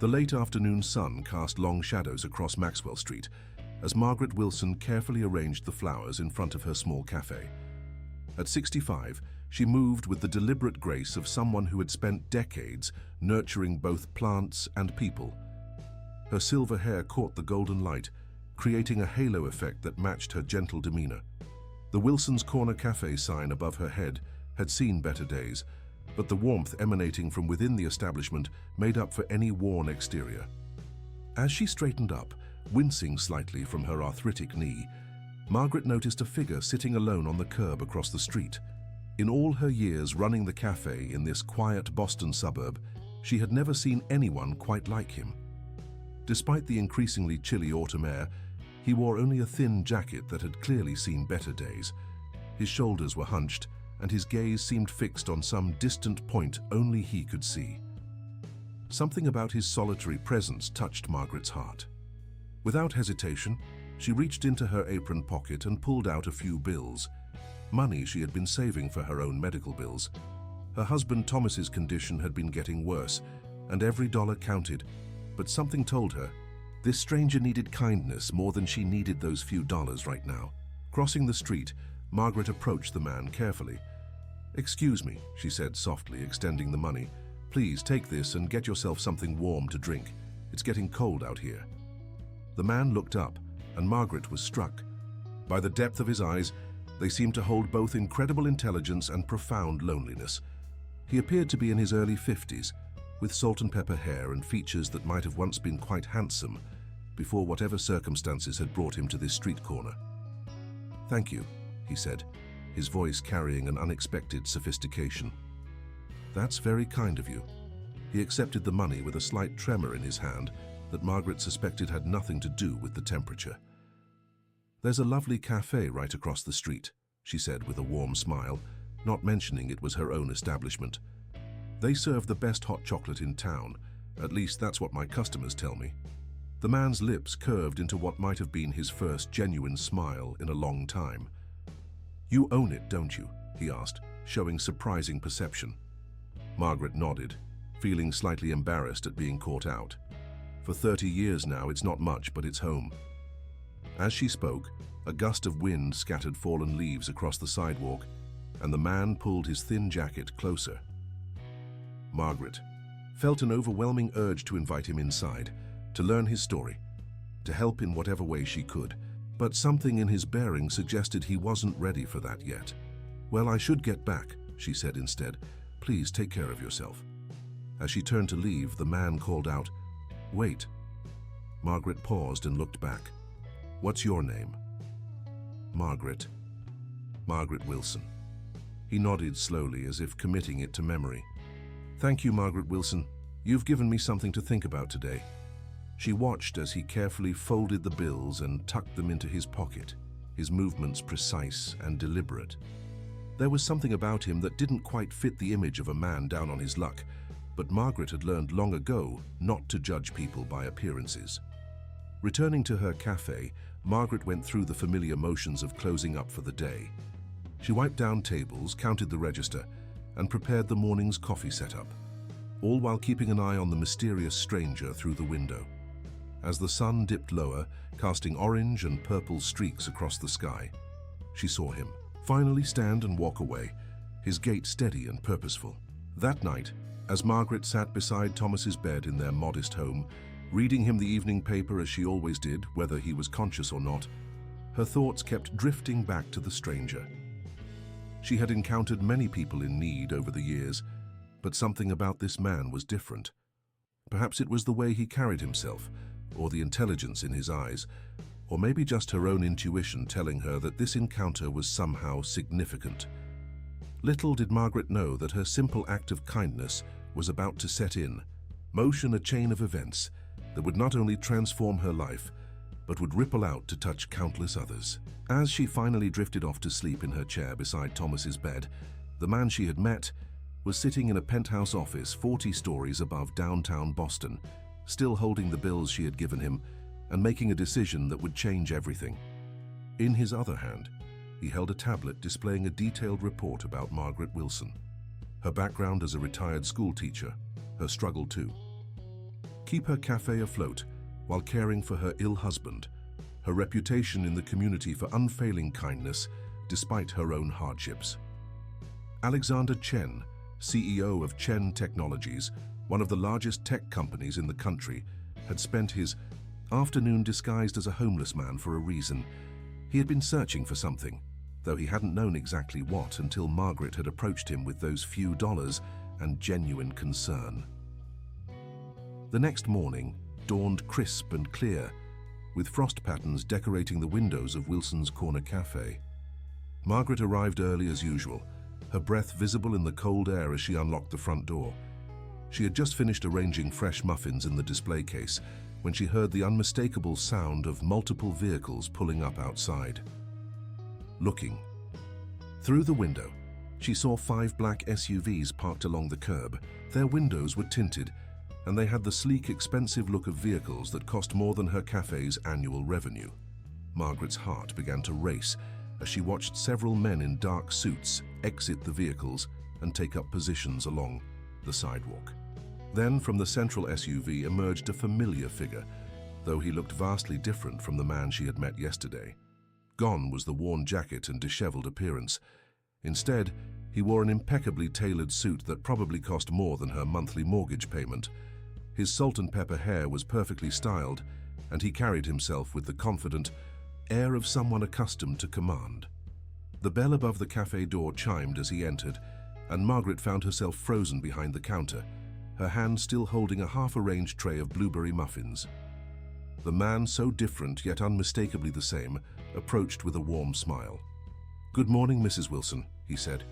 The late afternoon sun cast long shadows across Maxwell Street as Margaret Wilson carefully arranged the flowers in front of her small cafe. At 65, she moved with the deliberate grace of someone who had spent decades nurturing both plants and people. Her silver hair caught the golden light, creating a halo effect that matched her gentle demeanor. The Wilson's Corner Cafe sign above her head had seen better days, but the warmth emanating from within the establishment made up for any worn exterior. As she straightened up, wincing slightly from her arthritic knee, Margaret noticed a figure sitting alone on the curb across the street. In all her years running the cafe in this quiet Boston suburb, she had never seen anyone quite like him. Despite the increasingly chilly autumn air, he wore only a thin jacket that had clearly seen better days. His shoulders were hunched, and his gaze seemed fixed on some distant point only he could see. Something about his solitary presence touched Margaret's heart. Without hesitation, she reached into her apron pocket and pulled out a few bills, money she had been saving for her own medical bills. Her husband Thomas's condition had been getting worse, and every dollar counted, but something told her this stranger needed kindness more than she needed those few dollars right now. Crossing the street, Margaret approached the man carefully. "Excuse me," she said softly, extending the money. "Please take this and get yourself something warm to drink. It's getting cold out here." The man looked up, and Margaret was struck. By the depth of his eyes, they seemed to hold both incredible intelligence and profound loneliness. He appeared to be in his early 50s, with salt and pepper hair and features that might have once been quite handsome before whatever circumstances had brought him to this street corner. "Thank you," he said, his voice carrying an unexpected sophistication. "That's very kind of you." He accepted the money with a slight tremor in his hand that Margaret suspected had nothing to do with the temperature. "There's a lovely cafe right across the street," she said with a warm smile, not mentioning it was her own establishment. "They serve the best hot chocolate in town. At least that's what my customers tell me." The man's lips curved into what might have been his first genuine smile in a long time. "You own it, don't you?" he asked, showing surprising perception. Margaret nodded, feeling slightly embarrassed at being caught out. "For 30 years now, it's not much, but it's home." As she spoke, a gust of wind scattered fallen leaves across the sidewalk, and the man pulled his thin jacket closer. Margaret felt an overwhelming urge to invite him inside, to learn his story, to help in whatever way she could, but something in his bearing suggested he wasn't ready for that yet. "Well, I should get back," she said instead. "Please take care of yourself." As she turned to leave, the man called out, "Wait." Margaret paused and looked back. "What's your name?" "Margaret. Margaret Wilson." He nodded slowly, as if committing it to memory. "Thank you, Margaret Wilson. You've given me something to think about today." She watched as he carefully folded the bills and tucked them into his pocket, his movements precise and deliberate. There was something about him that didn't quite fit the image of a man down on his luck, but Margaret had learned long ago not to judge people by appearances. Returning to her cafe, Margaret went through the familiar motions of closing up for the day. She wiped down tables, counted the register, and prepared the morning's coffee setup, all while keeping an eye on the mysterious stranger through the window. As the sun dipped lower, casting orange and purple streaks across the sky, she saw him finally stand and walk away, his gait steady and purposeful. That night, as Margaret sat beside Thomas's bed in their modest home, reading him the evening paper as she always did, whether he was conscious or not, her thoughts kept drifting back to the stranger. She had encountered many people in need over the years, but something about this man was different. Perhaps it was the way he carried himself, or the intelligence in his eyes, or maybe just her own intuition telling her that this encounter was somehow significant. Little did Margaret know that her simple act of kindness was about to set in motion a chain of events that would not only transform her life, but would ripple out to touch countless others. As she finally drifted off to sleep in her chair beside Thomas's bed, the man she had met was sitting in a penthouse office 40 stories above downtown Boston, still holding the bills she had given him and making a decision that would change everything. In his other hand, he held a tablet displaying a detailed report about Margaret Wilson, her background as a retired school teacher, her struggle too. keep her cafe afloat while caring for her ill husband, her reputation in the community for unfailing kindness despite her own hardships. Alexander Chen, CEO of Chen Technologies, one of the largest tech companies in the country, had spent his afternoon disguised as a homeless man for a reason. He had been searching for something, though he hadn't known exactly what until Margaret had approached him with those few dollars and genuine concern. The next morning dawned crisp and clear, with frost patterns decorating the windows of Wilson's Corner Cafe. Margaret arrived early as usual, her breath visible in the cold air as she unlocked the front door. She had just finished arranging fresh muffins in the display case when she heard the unmistakable sound of multiple vehicles pulling up outside. Looking through the window, she saw 5 black SUVs parked along the curb. Their windows were tinted, and they had the sleek, expensive look of vehicles that cost more than her cafe's annual revenue. Margaret's heart began to race as she watched several men in dark suits exit the vehicles and take up positions along the sidewalk. Then from the central SUV emerged a familiar figure, though he looked vastly different from the man she had met yesterday. Gone was the worn jacket and disheveled appearance. Instead, he wore an impeccably tailored suit that probably cost more than her monthly mortgage payment. His salt and pepper hair was perfectly styled, and he carried himself with the confident air of someone accustomed to command. The bell above the cafe door chimed as he entered, and Margaret found herself frozen behind the counter, her hand still holding a half-arranged tray of blueberry muffins. The man, so different yet unmistakably the same, approached with a warm smile. "Good morning, Mrs. Wilson," he said,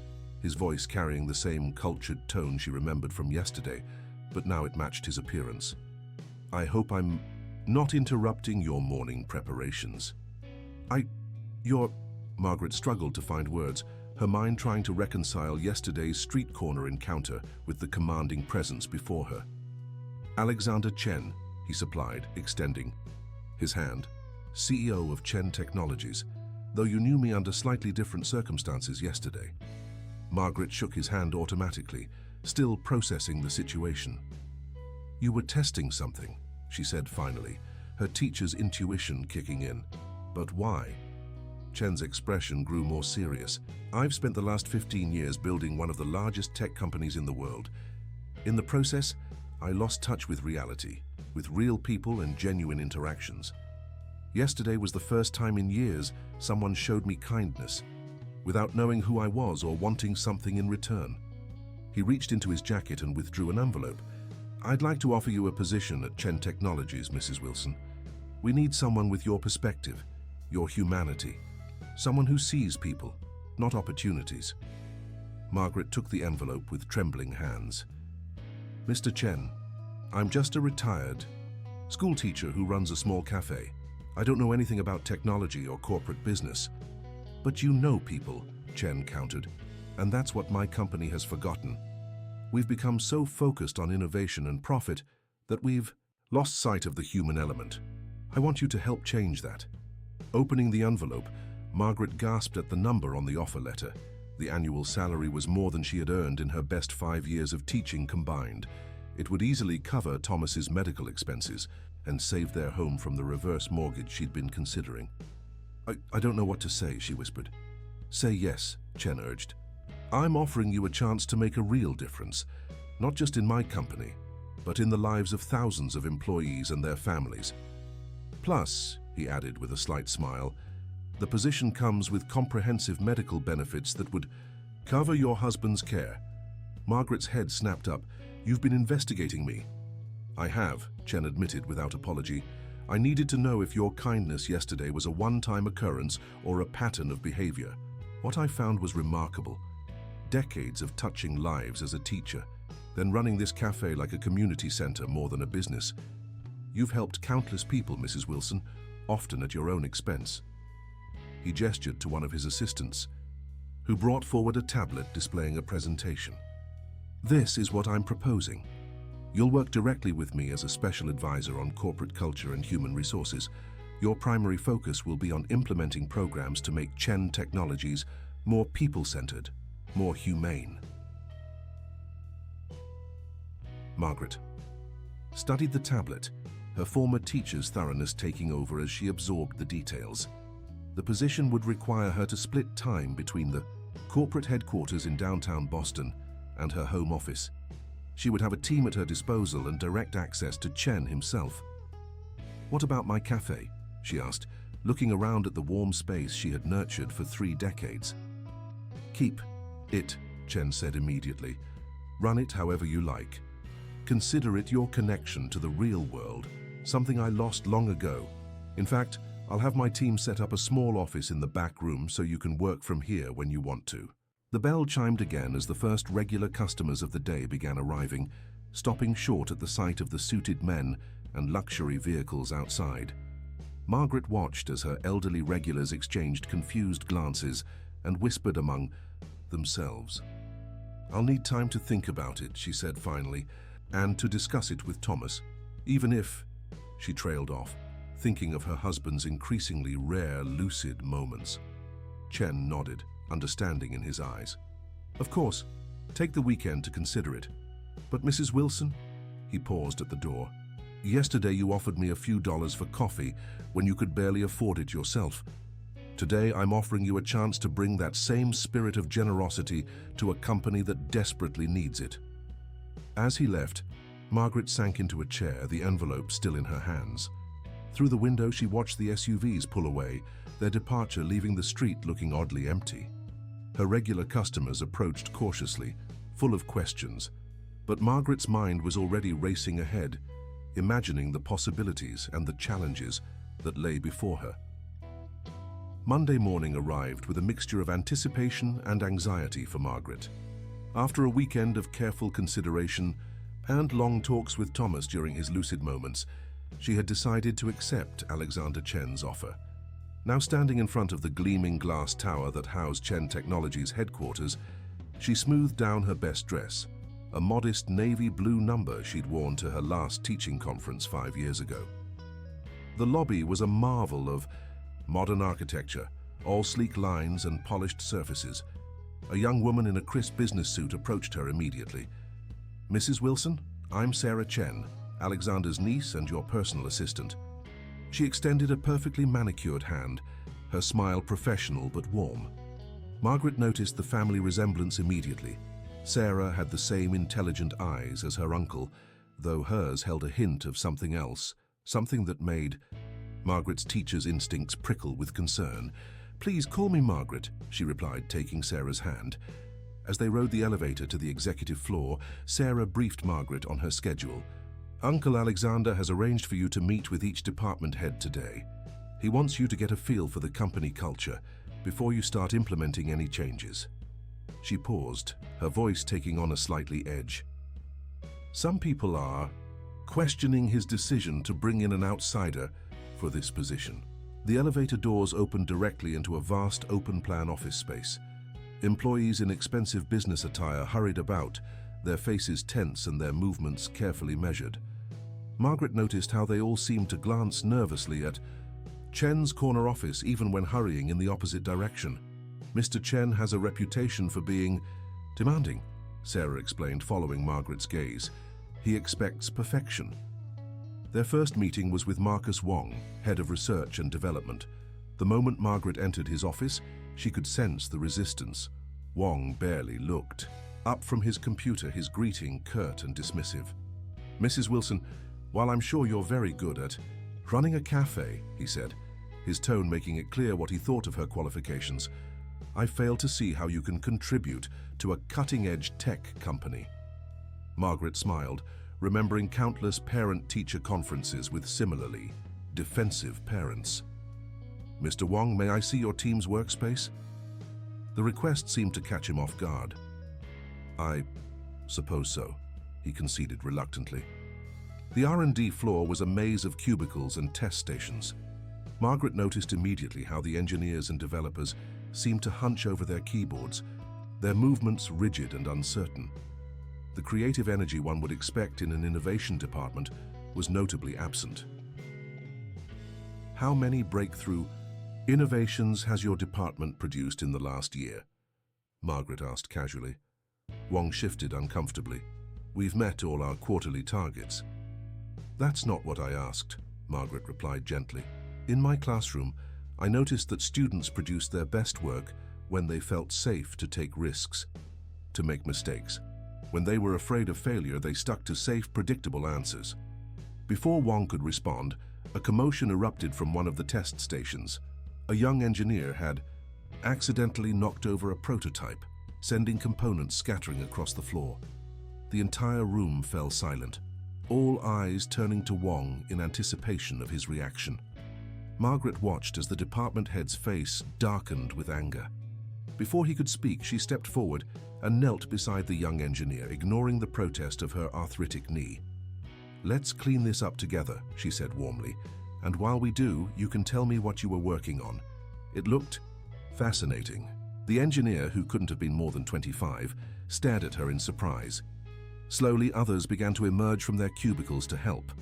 his voice carrying the same cultured tone she remembered from yesterday, but now it matched his appearance. "I hope I'm not interrupting your morning preparations." Margaret struggled to find words, her mind trying to reconcile yesterday's street corner encounter with the commanding presence before her. "Alexander Chen," he supplied, extending his hand. "CEO of Chen Technologies, though you knew me under slightly different circumstances yesterday." Margaret shook his hand automatically, still processing the situation. "You were testing something," she said finally, her teacher's intuition kicking in. "But why?" Chen's expression grew more serious. "I've spent the last 15 years building one of the largest tech companies in the world. In the process, I lost touch with reality, with real people and genuine interactions. Yesterday was the first time in years someone showed me kindness, without knowing who I was or wanting something in return." He reached into his jacket and withdrew an envelope. "I'd like to offer you a position at Chen Technologies, Mrs. Wilson. We need someone with your perspective, your humanity, someone who sees people, not opportunities." Margaret took the envelope with trembling hands. "Mr. Chen, I'm just a retired school teacher who runs a small cafe. I don't know anything about technology or corporate business." "But you know people," Chen countered, "and that's what my company has forgotten. We've become so focused on innovation and profit that we've lost sight of the human element. I want you to help change that." Opening the envelope, Margaret gasped at the number on the offer letter. The annual salary was more than she had earned in her best 5 years of teaching combined. It would easily cover Thomas's medical expenses and save their home from the reverse mortgage she'd been considering. I don't know what to say," she whispered. "Say yes," Chen urged. "I'm offering you a chance to make a real difference, not just in my company, but in the lives of thousands of employees and their families. Plus," he added with a slight smile, "the position comes with comprehensive medical benefits that would cover your husband's care." Margaret's head snapped up. "You've been investigating me." "I have," Chen admitted without apology. "I needed to know if your kindness yesterday was a one-time occurrence or a pattern of behavior. What I found was remarkable. Decades of touching lives as a teacher, then running this cafe like a community center more than a business. You've helped countless people, Mrs. Wilson, often at your own expense." He gestured to one of his assistants, who brought forward a tablet displaying a presentation. "This is what I'm proposing. You'll work directly with me as a special advisor on corporate culture and human resources. Your primary focus will be on implementing programs to make Chen Technologies more people-centered, more humane." Margaret, studied the tablet, her former teacher's thoroughness taking over as she absorbed the details. The position would require her to split time between the corporate headquarters in downtown Boston and her home office. She would have a team at her disposal and direct access to Chen himself. "What about my cafe?" she asked, looking around at the warm space she had nurtured for 3 decades. "Keep it," Chen said immediately. "Run it however you like. Consider it your connection to the real world, something I lost long ago. In fact, I'll have my team set up a small office in the back room so you can work from here when you want to." The bell chimed again as the first regular customers of the day began arriving, stopping short at the sight of the suited men and luxury vehicles outside. Margaret watched as her elderly regulars exchanged confused glances and whispered among themselves. "I'll need time to think about it," she said finally, "and to discuss it with Thomas. Even if—" she trailed off, thinking of her husband's increasingly rare lucid moments. Chen nodded, understanding in his eyes. "Of course, take the weekend to consider it. But Mrs. Wilson?" He paused at the door. "Yesterday you offered me a few dollars for coffee when you could barely afford it yourself. Today I'm offering you a chance to bring that same spirit of generosity to a company that desperately needs it." As he left, Margaret sank into a chair, the envelope still in her hands. Through the window she watched the SUVs pull away, their departure leaving the street looking oddly empty. Her regular customers approached cautiously, full of questions, but Margaret's mind was already racing ahead, imagining the possibilities and the challenges that lay before her. Monday morning arrived with a mixture of anticipation and anxiety for Margaret. After a weekend of careful consideration and long talks with Thomas during his lucid moments, she had decided to accept Alexander Chen's offer. Now standing in front of the gleaming glass tower that housed Chen Technologies' headquarters, she smoothed down her best dress, a modest navy blue number she'd worn to her last teaching conference 5 years ago. The lobby was a marvel of modern architecture, all sleek lines and polished surfaces. A young woman in a crisp business suit approached her immediately. "Mrs. Wilson, I'm Sarah Chen, Alexander's niece and your personal assistant." She extended a perfectly manicured hand, her smile professional but warm. Margaret noticed the family resemblance immediately. Sarah had the same intelligent eyes as her uncle, though hers held a hint of something else, something that made Margaret's teacher's instincts prickle with concern. "Please call me Margaret," she replied, taking Sarah's hand. As they rode the elevator to the executive floor, Sarah briefed Margaret on her schedule. "Uncle Alexander has arranged for you to meet with each department head today. He wants you to get a feel for the company culture before you start implementing any changes." She paused, her voice taking on a slightly edge. "Some people are questioning his decision to bring in an outsider for this position." The elevator doors opened directly into a vast open-plan office space. Employees in expensive business attire hurried about, their faces tense and their movements carefully measured. Margaret noticed how they all seemed to glance nervously at Chen's corner office even when hurrying in the opposite direction. "Mr. Chen has a reputation for being demanding," Sarah explained, following Margaret's gaze. "He expects perfection." Their first meeting was with Marcus Wong, head of research and development. The moment Margaret entered his office, she could sense the resistance. Wong barely looked. Up from his computer, his greeting curt and dismissive. "Mrs. Wilson, while I'm sure you're very good at running a cafe," he said, his tone making it clear what he thought of her qualifications, "I fail to see how you can contribute to a cutting-edge tech company." Margaret smiled, remembering countless parent-teacher conferences with similarly defensive parents. "Mr. Wong, may I see your team's workspace?" The request seemed to catch him off guard. "I suppose so," he conceded reluctantly. The R&D floor was a maze of cubicles and test stations. Margaret noticed immediately how the engineers and developers seemed to hunch over their keyboards, their movements rigid and uncertain. The creative energy one would expect in an innovation department was notably absent. "How many breakthrough innovations has your department produced in the last year?" Margaret asked casually. Wong shifted uncomfortably. "We've met all our quarterly targets." That's not what I asked, Margaret replied gently. In my classroom, I noticed that students produced their best work when they felt safe to take risks, to make mistakes. When they were afraid of failure, they stuck to safe, predictable answers. Before Wong could respond, a commotion erupted from one of the test stations. A young engineer had accidentally knocked over a prototype, sending components scattering across the floor. The entire room fell silent, all eyes turning to Wong in anticipation of his reaction. Margaret watched as the department head's face darkened with anger. Before he could speak, she stepped forward and knelt beside the young engineer, ignoring the protest of her arthritic knee. "Let's clean this up together," she said warmly, "and while we do, you can tell me what you were working on." It looked fascinating. The engineer, who couldn't have been more than 25, stared at her in surprise. Slowly, others began to emerge from their cubicles to help.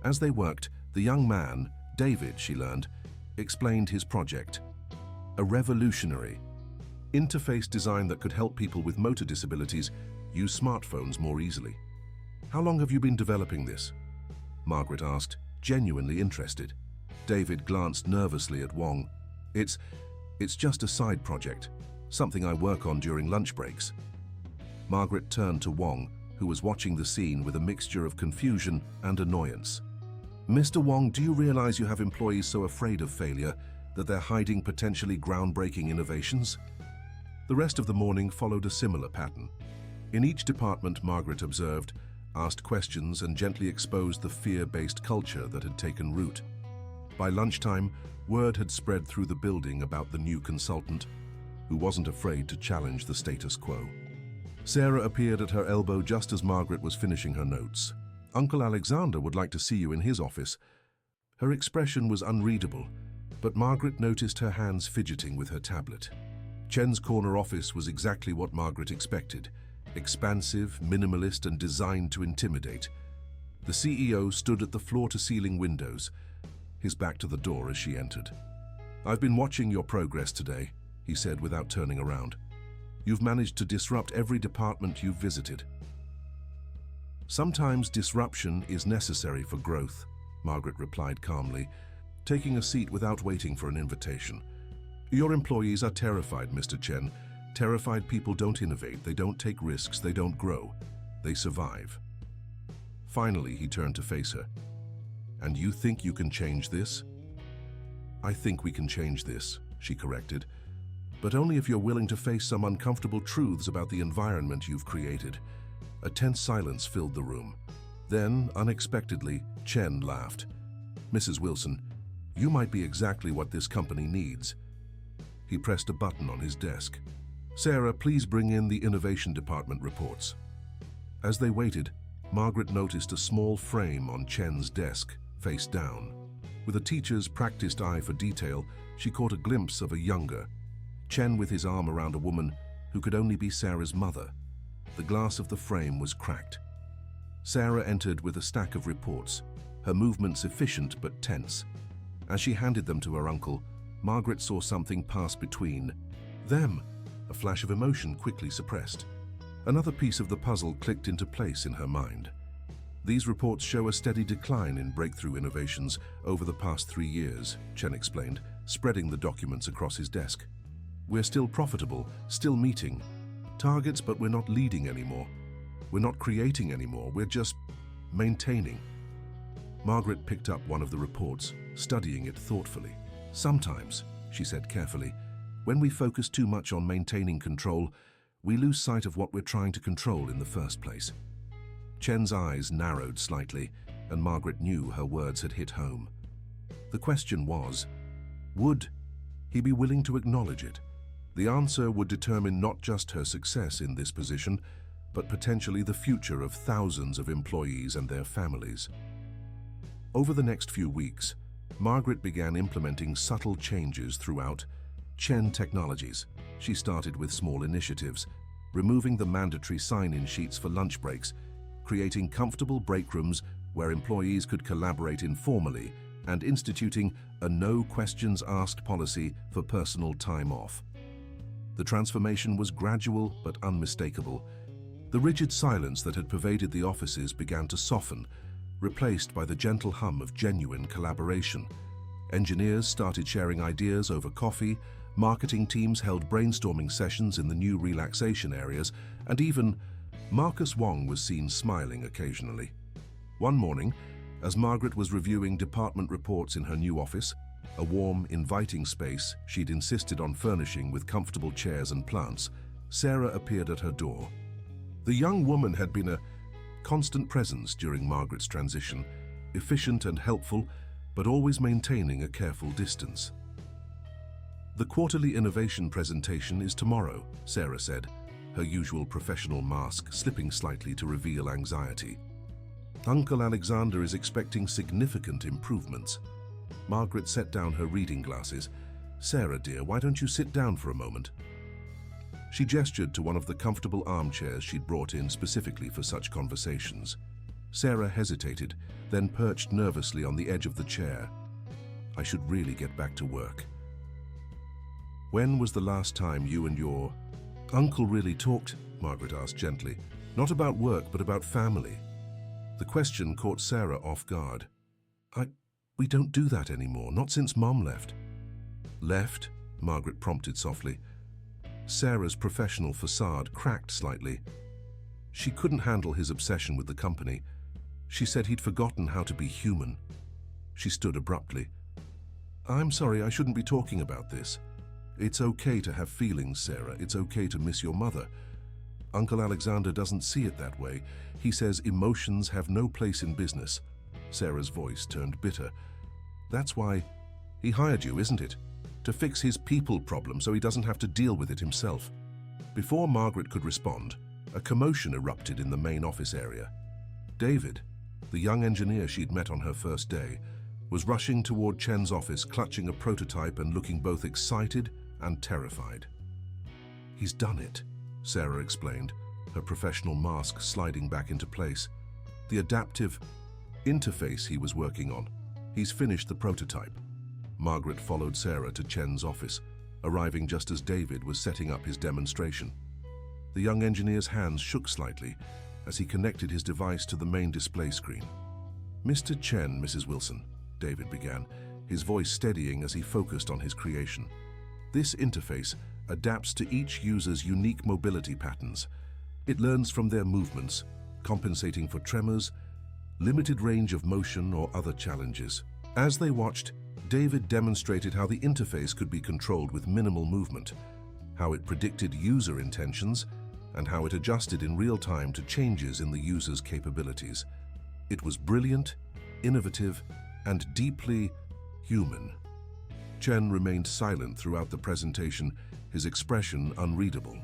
As they worked, the young man, David, she learned, explained his project. A revolutionary interface design that could help people with motor disabilities use smartphones more easily. "How long have you been developing this?" Margaret asked, genuinely interested. David glanced nervously at Wong. It's just a side project, something I work on during lunch breaks." Margaret turned to Wong, who was watching the scene with a mixture of confusion and annoyance. "Mr. Wong, do you realize you have employees so afraid of failure that they're hiding potentially groundbreaking innovations?" The rest of the morning followed a similar pattern. In each department, Margaret observed, asked questions, and gently exposed the fear-based culture that had taken root. By lunchtime, word had spread through the building about the new consultant, who wasn't afraid to challenge the status quo. Sarah appeared at her elbow just as Margaret was finishing her notes. "Uncle Alexander would like to see you in his office." Her expression was unreadable, but Margaret noticed her hands fidgeting with her tablet. Chen's corner office was exactly what Margaret expected: expansive, minimalist, and designed to intimidate. The CEO stood at the floor-to-ceiling windows, his back to the door as she entered. "I've been watching your progress today," he said without turning around. "You've managed to disrupt every department you've visited." "Sometimes disruption is necessary for growth," Margaret replied calmly, taking a seat without waiting for an invitation. "Your employees are terrified, Mr. Chen. Terrified people don't innovate, they don't take risks, they don't grow. They survive." Finally, he turned to face her. "And you think you can change this?" "I think we can change this," she corrected, "but only if you're willing to face some uncomfortable truths about the environment you've created." A tense silence filled the room. Then, unexpectedly, Chen laughed. "Mrs. Wilson, you might be exactly what this company needs." He pressed a button on his desk. "Sarah, please bring in the Innovation Department reports." As they waited, Margaret noticed a small frame on Chen's desk, face down. With a teacher's practiced eye for detail, she caught a glimpse of a younger Chen with his arm around a woman who could only be Sarah's mother. The glass of the frame was cracked. Sarah entered with a stack of reports, her movements efficient but tense. As she handed them to her uncle, Margaret saw something pass between them, a flash of emotion quickly suppressed. Another piece of the puzzle clicked into place in her mind. "These reports show a steady decline in breakthrough innovations over the past 3 years, Chen explained, spreading the documents across his desk. "We're still profitable, still meeting targets, but we're not leading anymore. We're not creating anymore, we're just maintaining." Margaret picked up one of the reports, studying it thoughtfully. "Sometimes," she said carefully, "when we focus too much on maintaining control, we lose sight of what we're trying to control in the first place." Chen's eyes narrowed slightly, and Margaret knew her words had hit home. The question was, would he be willing to acknowledge it? The answer would determine not just her success in this position, but potentially the future of thousands of employees and their families. Over the next few weeks, Margaret began implementing subtle changes throughout Chen Technologies. She started with small initiatives, removing the mandatory sign-in sheets for lunch breaks, creating comfortable break rooms where employees could collaborate informally, and instituting a no questions asked policy for personal time off. The transformation was gradual but unmistakable. The rigid silence that had pervaded the offices began to soften, replaced by the gentle hum of genuine collaboration. Engineers started sharing ideas over coffee, marketing teams held brainstorming sessions in the new relaxation areas, and even Marcus Wong was seen smiling occasionally. One morning, as Margaret was reviewing department reports in her new office, a warm, inviting space she'd insisted on furnishing with comfortable chairs and plants, Sarah appeared at her door. The young woman had been a constant presence during Margaret's transition, efficient and helpful, but always maintaining a careful distance. "The quarterly innovation presentation is tomorrow," Sarah said, her usual professional mask slipping slightly to reveal anxiety. "Uncle Alexander is expecting significant improvements." Margaret set down her reading glasses. "Sarah, dear, why don't you sit down for a moment?" She gestured to one of the comfortable armchairs she'd brought in specifically for such conversations. Sarah hesitated, then perched nervously on the edge of the chair. "I should really get back to work." "When was the last time you and your uncle really talked?" Margaret asked gently. "Not about work, but about family." The question caught Sarah off guard. We don't do that anymore, not since Mom left." "Left?" Margaret prompted softly. Sarah's professional facade cracked slightly. She couldn't handle his obsession with the company. She said he'd forgotten how to be human. She stood abruptly. "I'm sorry, I shouldn't be talking about this. It's okay to have feelings, Sarah. It's okay to miss your mother. Uncle Alexander doesn't see it that way. He says emotions have no place in business." Sarah's voice turned bitter. "That's why he hired you, isn't it? To fix his people problem so he doesn't have to deal with it himself." Before Margaret could respond, a commotion erupted in the main office area. David, the young engineer she'd met on her first day, was rushing toward Chen's office, clutching a prototype and looking both excited and terrified. "He's done it," Sarah explained, her professional mask sliding back into place. "The adaptive interface he was working on. He's finished the prototype." Margaret followed Sarah to Chen's office, arriving just as David was setting up his demonstration. The young engineer's hands shook slightly as he connected his device to the main display screen. "Mr. Chen, Mrs. Wilson," David began, his voice steadying as he focused on his creation. "This interface adapts to each user's unique mobility patterns. It learns from their movements, compensating for tremors, limited range of motion, or other challenges." As they watched, David demonstrated how the interface could be controlled with minimal movement, how it predicted user intentions, and how it adjusted in real time to changes in the user's capabilities. It was brilliant, innovative, and deeply human. Chen remained silent throughout the presentation, his expression unreadable.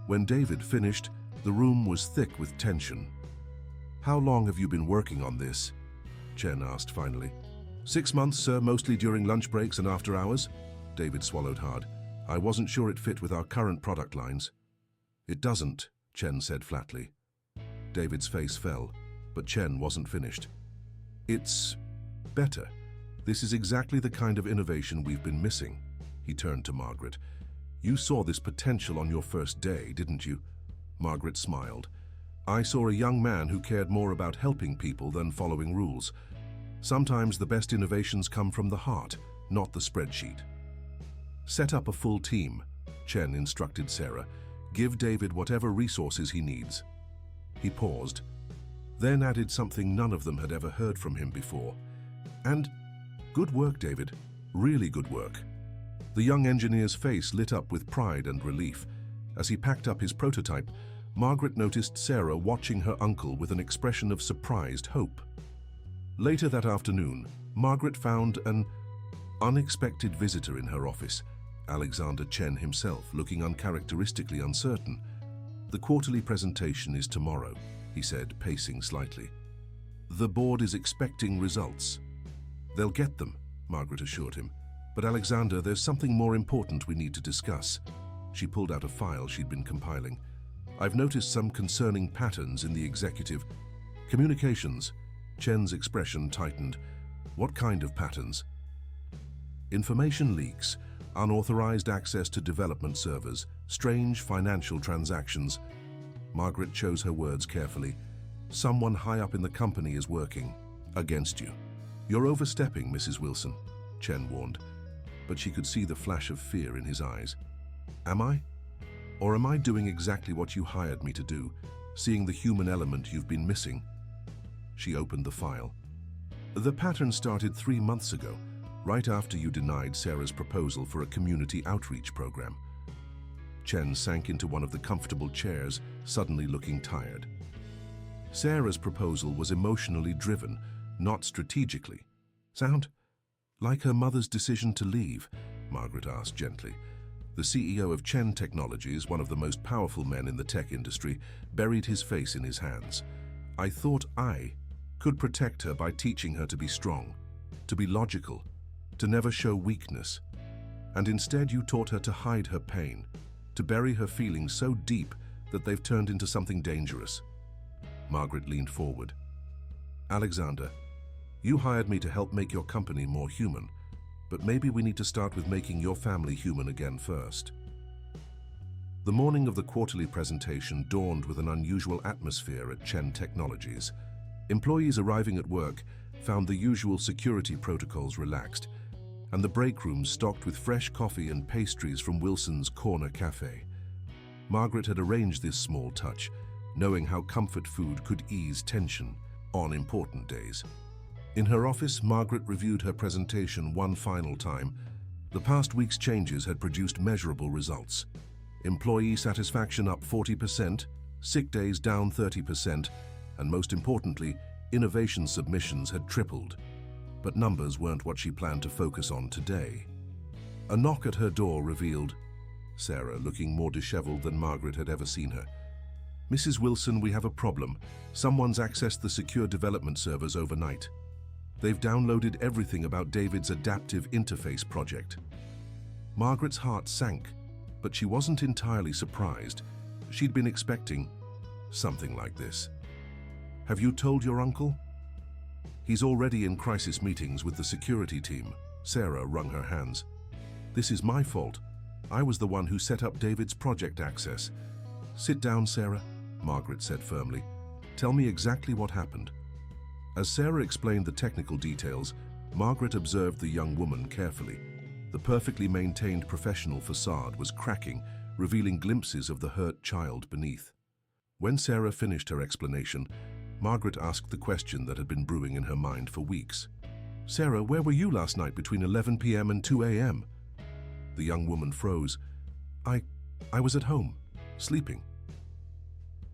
When David finished, the room was thick with tension. "How long have you been working on this?" Chen asked finally. 6 months, sir, mostly during lunch breaks and after hours." David swallowed hard. "I wasn't sure it fit with our current product lines." "It doesn't," Chen said flatly. David's face fell, but Chen wasn't finished. "It's better. This is exactly the kind of innovation we've been missing." He turned to Margaret. "You saw this potential on your first day, didn't you?" Margaret smiled. "I saw a young man who cared more about helping people than following rules. Sometimes the best innovations come from the heart, not the spreadsheet." "Set up a full team," Chen instructed Sarah. "Give David whatever resources he needs." He paused, then added something none of them had ever heard from him before. "And good work, David. Really good work." The young engineer's face lit up with pride and relief. As he packed up his prototype, Margaret noticed Sarah watching her uncle with an expression of surprised hope. Later that afternoon, Margaret found an unexpected visitor in her office, Alexander Chen himself, looking uncharacteristically uncertain. "The quarterly presentation is tomorrow," he said, pacing slightly. "The board is expecting results." "They'll get them," Margaret assured him. "But Alexander, there's something more important we need to discuss." She pulled out a file she'd been compiling. "I've noticed some concerning patterns in the executive communications." Chen's expression tightened. "What kind of patterns?" "Information leaks, unauthorized access to development servers, strange financial transactions." Margaret chose her words carefully. Someone high up in the company is working against you. You're overstepping, Mrs. Wilson, Chen warned, but she could see the flash of fear in his eyes. Am I? Or am I doing exactly what you hired me to do, seeing the human element you've been missing? She opened the file. The pattern started 3 months ago, right after you denied Sarah's proposal for a community outreach program. Chen sank into one of the comfortable chairs, suddenly looking tired. Sarah's proposal was emotionally driven, not strategically. Sound like her mother's decision to leave? Margaret asked gently. The CEO of Chen Technologies, one of the most powerful men in the tech industry, buried his face in his hands. I thought I could protect her by teaching her to be strong, to be logical, to never show weakness. And instead you taught her to hide her pain, to bury her feelings so deep that they've turned into something dangerous. Margaret leaned forward. Alexander, you hired me to help make your company more human, but maybe we need to start with making your family human again first. The morning of the quarterly presentation dawned with an unusual atmosphere at Chen Technologies. Employees arriving at work found the usual security protocols relaxed, and the break rooms stocked with fresh coffee and pastries from Wilson's Corner Cafe. Margaret had arranged this small touch, knowing how comfort food could ease tension on important days. In her office, Margaret reviewed her presentation one final time. The past week's changes had produced measurable results. Employee satisfaction up 40%, sick days down 30%, and most importantly, innovation submissions had tripled. But numbers weren't what she planned to focus on today. A knock at her door revealed Sarah, looking more disheveled than Margaret had ever seen her. Mrs. Wilson, we have a problem. Someone's accessed the secure development servers overnight. They've downloaded everything about David's adaptive interface project. Margaret's heart sank, but she wasn't entirely surprised. She'd been expecting something like this. Have you told your uncle? He's already in crisis meetings with the security team. Sarah wrung her hands. This is my fault. I was the one who set up David's project access. Sit down, Sarah, Margaret said firmly. Tell me exactly what happened. As Sarah explained the technical details, Margaret observed the young woman carefully. The perfectly maintained professional facade was cracking, revealing glimpses of the hurt child beneath. When Sarah finished her explanation, Margaret asked the question that had been brewing in her mind for weeks. Sarah, where were you last night between 11 p.m. and 2 a.m.? The young woman froze. I was at home, sleeping.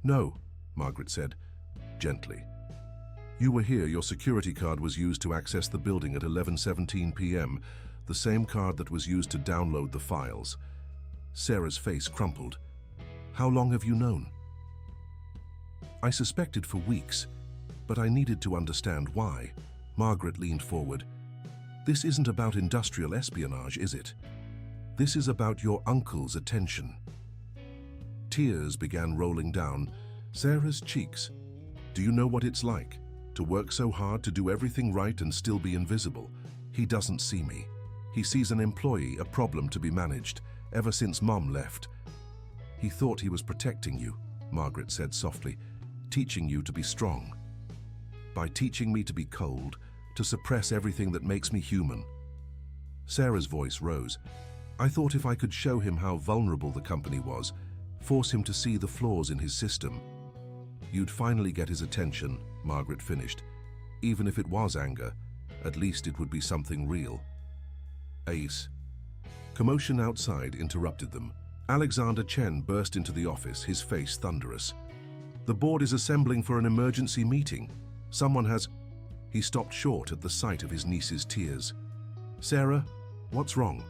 No, Margaret said, gently. You were here. Your security card was used to access the building at 11:17 p.m., the same card that was used to download the files. Sarah's face crumpled. How long have you known? I suspected for weeks, but I needed to understand why. Margaret leaned forward. This isn't about industrial espionage, is it? This is about your uncle's attention. Tears began rolling down Sarah's cheeks. Do you know what it's like? To work so hard to do everything right and still be invisible. He doesn't see me. He sees an employee, a problem to be managed, ever since Mom left. He thought he was protecting you, Margaret said softly, teaching you to be strong. By teaching me to be cold, to suppress everything that makes me human. Sarah's voice rose. I thought if I could show him how vulnerable the company was, force him to see the flaws in his system, you'd finally get his attention, Margaret finished. Even if it was anger, at least it would be something real. Ace. Commotion outside interrupted them. Alexander Chen burst into the office, his face thunderous. The board is assembling for an emergency meeting. Someone has... He stopped short at the sight of his niece's tears. Sarah, what's wrong?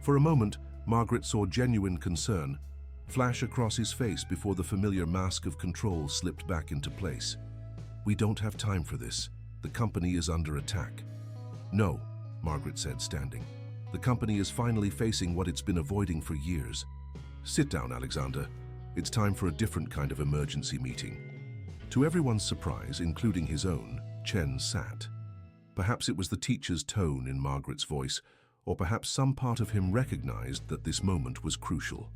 For a moment, Margaret saw genuine concern flash across his face before the familiar mask of control slipped back into place. We don't have time for this. The company is under attack. No, Margaret said, standing. The company is finally facing what it's been avoiding for years. Sit down, Alexander. It's time for a different kind of emergency meeting. To everyone's surprise, including his own, Chen sat. Perhaps it was the teacher's tone in Margaret's voice, or perhaps some part of him recognized that this moment was crucial.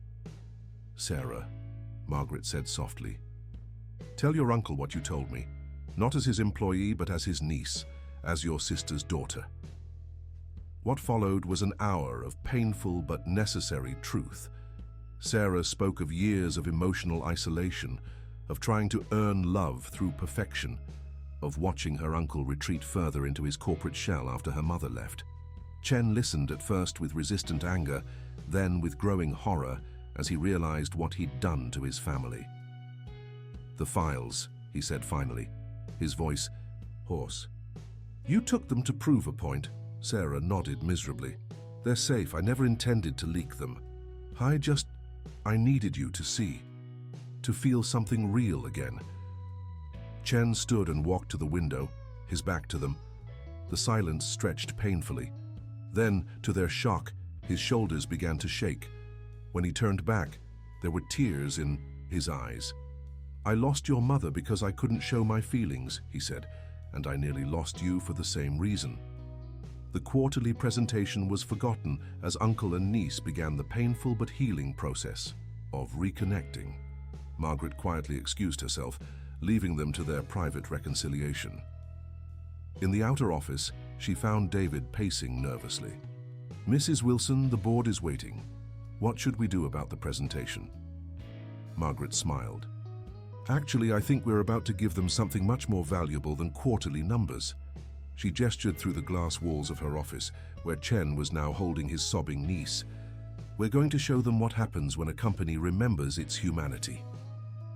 Sarah, Margaret said softly, Tell your uncle what you told me, not as his employee but as his niece, as your sister's daughter." What followed was an hour of painful but necessary truth. Sarah spoke of years of emotional isolation, of trying to earn love through perfection, of watching her uncle retreat further into his corporate shell after her mother left. Chen listened at first with resistant anger, then with growing horror as he realized what he'd done to his family. "The files," he said finally, his voice hoarse. "You took them to prove a point." Sarah nodded miserably. "They're safe. I never intended to leak them. I needed you to see, to feel something real again." Chen stood and walked to the window, his back to them. The silence stretched painfully. Then, to their shock, his shoulders began to shake. When he turned back, there were tears in his eyes. "I lost your mother because I couldn't show my feelings," he said, "and I nearly lost you for the same reason." The quarterly presentation was forgotten as uncle and niece began the painful but healing process of reconnecting. Margaret quietly excused herself, leaving them to their private reconciliation. In the outer office, she found David pacing nervously. "Mrs. Wilson, the board is waiting. What should we do about the presentation?" Margaret smiled. "Actually, I think we're about to give them something much more valuable than quarterly numbers." She gestured through the glass walls of her office, where Chen was now holding his sobbing niece. "We're going to show them what happens when a company remembers its humanity."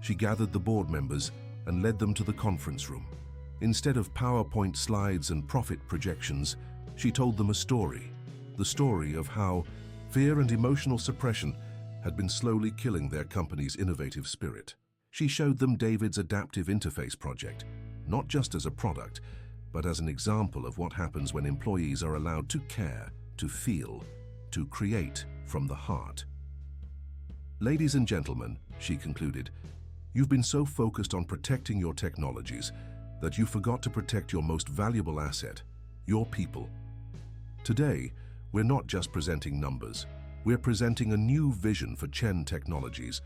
She gathered the board members and led them to the conference room. Instead of PowerPoint slides and profit projections, she told them a story, the story of how fear and emotional suppression had been slowly killing their company's innovative spirit. She showed them David's adaptive interface project, not just as a product, but as an example of what happens when employees are allowed to care, to feel, to create from the heart. "Ladies and gentlemen," she concluded, "you've been so focused on protecting your technologies that you forgot to protect your most valuable asset, your people. Today, we're not just presenting numbers, we're presenting a new vision for Chen Technologies,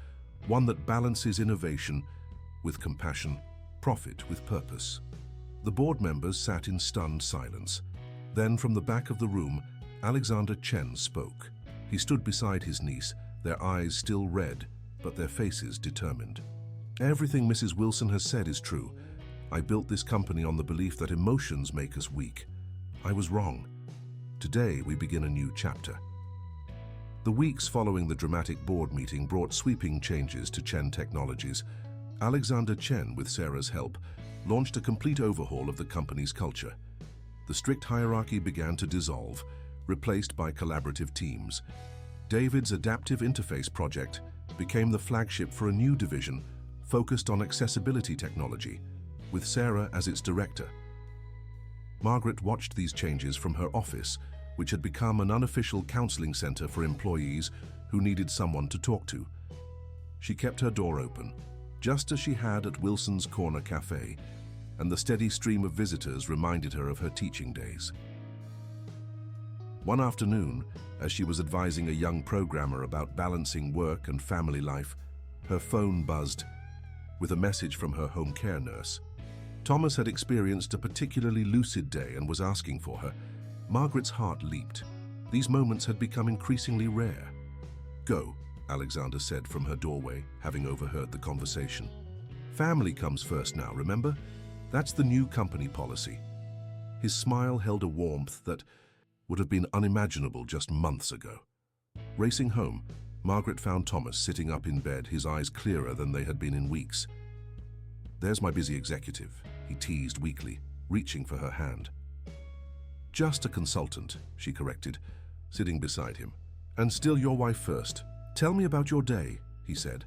one that balances innovation with compassion, profit with purpose." The board members sat in stunned silence. Then, from the back of the room, Alexander Chen spoke. He stood beside his niece, their eyes still red, but their faces determined. "Everything Mrs. Wilson has said is true. I built this company on the belief that emotions make us weak. I was wrong. Today, we begin a new chapter." The weeks following the dramatic board meeting brought sweeping changes to Chen Technologies. Alexander Chen, with Sarah's help, launched a complete overhaul of the company's culture. The strict hierarchy began to dissolve, replaced by collaborative teams. David's adaptive interface project became the flagship for a new division focused on accessibility technology, with Sarah as its director. Margaret watched these changes from her office, which had become an unofficial counseling center for employees who needed someone to talk to. She kept her door open, just as she had at Wilson's Corner Cafe, and the steady stream of visitors reminded her of her teaching days. One afternoon, as she was advising a young programmer about balancing work and family life, her phone buzzed with a message from her home care nurse. Thomas had experienced a particularly lucid day and was asking for her. Margaret's heart leaped. These moments had become increasingly rare. "Go," Alexander said from her doorway, having overheard the conversation. "Family comes first now, remember? That's the new company policy." His smile held a warmth that would have been unimaginable just months ago. Racing home, Margaret found Thomas sitting up in bed, his eyes clearer than they had been in weeks. "There's my busy executive," he teased weakly, reaching for her hand. "Just a consultant," she corrected, sitting beside him. "And still your wife first. Tell me about your day," he said.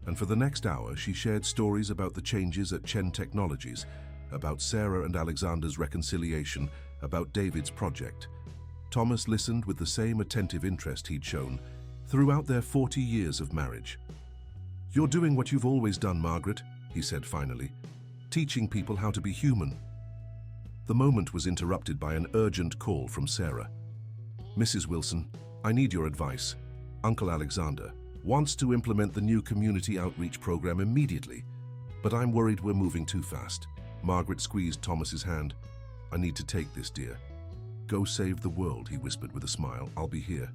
And for the next hour, she shared stories about the changes at Chen Technologies, about Sarah and Alexander's reconciliation, about David's project. Thomas listened with the same attentive interest he'd shown throughout their 40 years of marriage. "You're doing what you've always done, Margaret," he said finally, "teaching people how to be human." The moment was interrupted by an urgent call from Sarah. "Mrs. Wilson, I need your advice. Uncle Alexander wants to implement the new community outreach program immediately. But I'm worried we're moving too fast. Margaret squeezed Thomas's hand. I need to take this, dear. Go save the world, he whispered with a smile. I'll be here.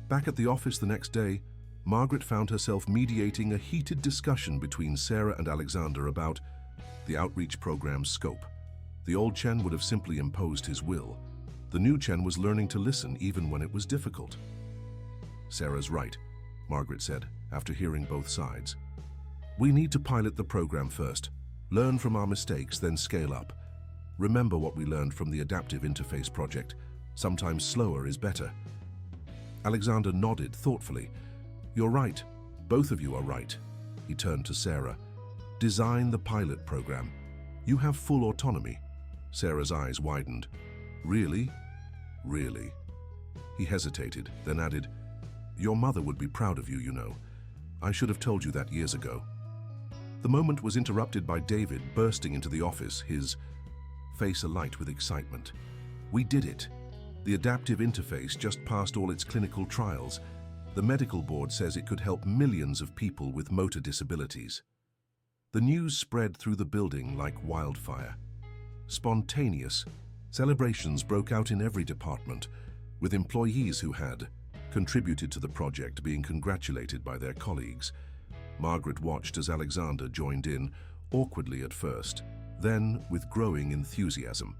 Back at the office the next day, Margaret found herself mediating a heated discussion between Sarah and Alexander about the outreach program's scope. The old Chen would have simply imposed his will. The new Chen was learning to listen even when it was difficult. Sarah's right, Margaret said, after hearing both sides. We need to pilot the program first, learn from our mistakes, then scale up. Remember what we learned from the adaptive interface project. Sometimes slower is better. Alexander nodded thoughtfully. You're right. Both of you are right. He turned to Sarah. Design the pilot program. You have full autonomy. Sarah's eyes widened. Really? Really? He hesitated, then added, Your mother would be proud of you, you know. I should have told you that years ago. The moment was interrupted by David bursting into the office, his face alight with excitement. We did it. The adaptive interface just passed all its clinical trials. The medical board says it could help millions of people with motor disabilities. The news spread through the building like wildfire. Spontaneous celebrations broke out in every department, with employees who had contributed to the project being congratulated by their colleagues. Margaret watched as Alexander joined in, awkwardly at first, then with growing enthusiasm.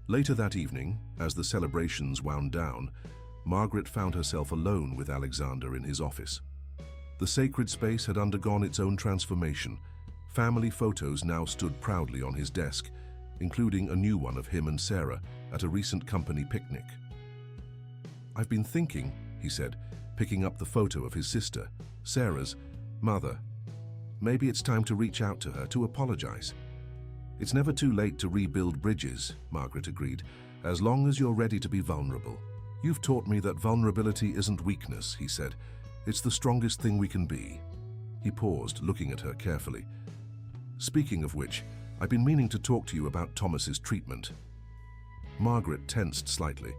Later that evening, as the celebrations wound down, Margaret found herself alone with Alexander in his office. The sacred space had undergone its own transformation. Family photos now stood proudly on his desk, including a new one of him and Sarah at a recent company picnic. I've been thinking, he said, picking up the photo of his sister, Sarah's mother. Maybe it's time to reach out to her to apologize. It's never too late to rebuild bridges, Margaret agreed, as long as you're ready to be vulnerable. You've taught me that vulnerability isn't weakness, he said. It's the strongest thing we can be. He paused, looking at her carefully. Speaking of which, I've been meaning to talk to you about Thomas's treatment. Margaret tensed slightly.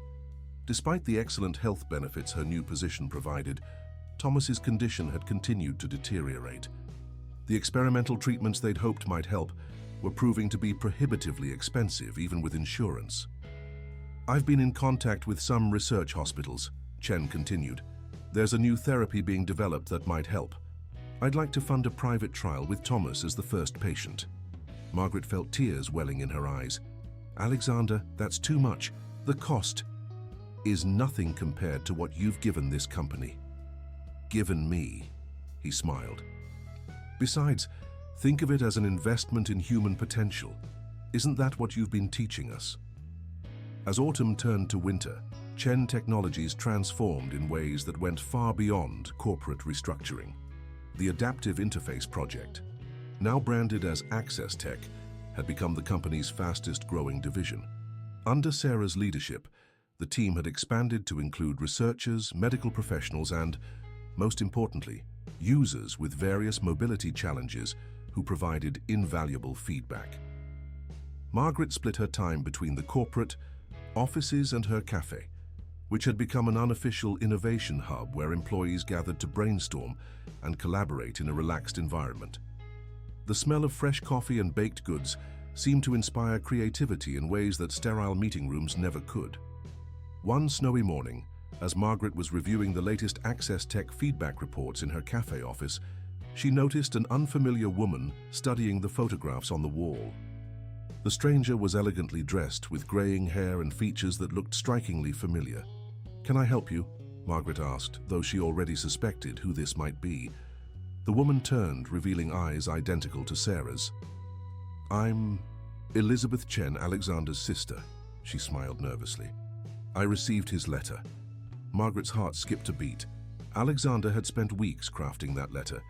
Despite the excellent health benefits her new position provided, Thomas's condition had continued to deteriorate. The experimental treatments they'd hoped might help were proving to be prohibitively expensive, even with insurance. I've been in contact with some research hospitals, Chen continued. There's a new therapy being developed that might help. I'd like to fund a private trial with Thomas as the first patient. Margaret felt tears welling in her eyes. Alexander, that's too much. The cost is nothing compared to what you've given this company. Given me, he smiled. Besides, think of it as an investment in human potential. Isn't that what you've been teaching us? As autumn turned to winter, Chen Technologies transformed in ways that went far beyond corporate restructuring. The Adaptive Interface Project, now branded as Access Tech, had become the company's fastest-growing division. Under Sarah's leadership, the team had expanded to include researchers, medical professionals, and, most importantly, users with various mobility challenges who provided invaluable feedback. Margaret split her time between the corporate offices and her cafe, which had become an unofficial innovation hub where employees gathered to brainstorm and collaborate in a relaxed environment. The smell of fresh coffee and baked goods seemed to inspire creativity in ways that sterile meeting rooms never could. One snowy morning, as Margaret was reviewing the latest Access Tech feedback reports in her cafe office, she noticed an unfamiliar woman studying the photographs on the wall. The stranger was elegantly dressed with graying hair and features that looked strikingly familiar. Can I help you? Margaret asked, though she already suspected who this might be. The woman turned, revealing eyes identical to Sarah's. I'm Elizabeth Chen, Alexander's sister, she smiled nervously. I received his letter. Margaret's heart skipped a beat. Alexander had spent weeks crafting that letter,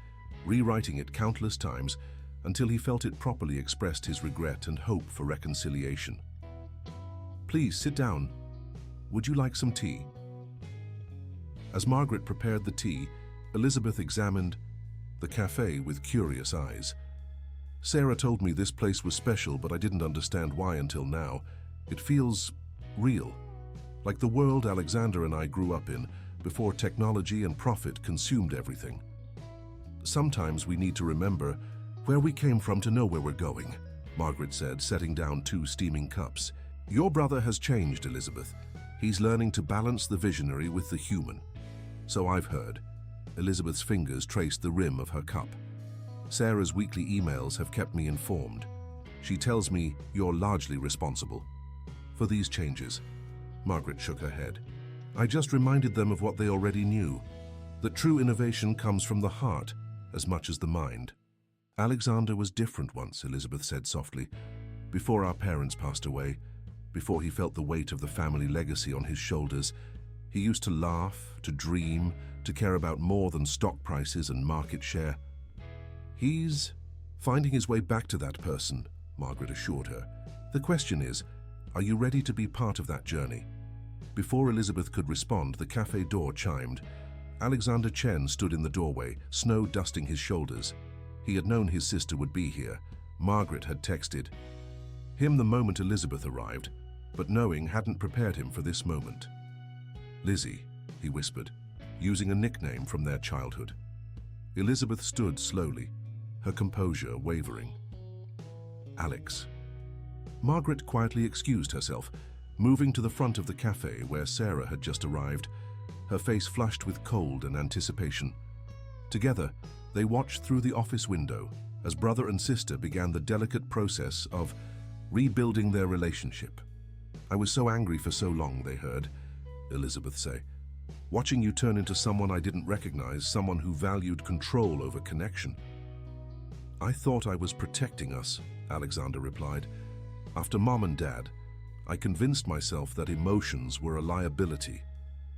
rewriting it countless times until he felt it properly expressed his regret and hope for reconciliation. Please sit down. Would you like some tea? As Margaret prepared the tea, Elizabeth examined the cafe with curious eyes. Sarah told me this place was special, but I didn't understand why until now. It feels real, like the world Alexander and I grew up in before technology and profit consumed everything. Sometimes we need to remember where we came from to know where we're going, Margaret said, setting down 2 steaming cups. Your brother has changed, Elizabeth. He's learning to balance the visionary with the human. So I've heard. Elizabeth's fingers traced the rim of her cup. Sarah's weekly emails have kept me informed. She tells me you're largely responsible for these changes. Margaret shook her head. I just reminded them of what they already knew, that true innovation comes from the heart as much as the mind. Alexander was different once, Elizabeth said softly. Before our parents passed away, before he felt the weight of the family legacy on his shoulders, he used to laugh, to dream, to care about more than stock prices and market share. He's finding his way back to that person, Margaret assured her. The question is, are you ready to be part of that journey? Before Elizabeth could respond, the cafe door chimed. Alexander Chen stood in the doorway, snow dusting his shoulders. He had known his sister would be here. Margaret had texted him the moment Elizabeth arrived, but knowing hadn't prepared him for this moment. Lizzie, he whispered, using a nickname from their childhood. Elizabeth stood slowly, her composure wavering. Alex. Margaret quietly excused herself, moving to the front of the cafe where Sarah had just arrived, her face flushed with cold and anticipation. Together, they watched through the office window as brother and sister began the delicate process of rebuilding their relationship. I was so angry for so long, they heard Elizabeth say. Watching you turn into someone I didn't recognize, someone who valued control over connection. I thought I was protecting us, Alexander replied. After Mom and Dad, I convinced myself that emotions were a liability,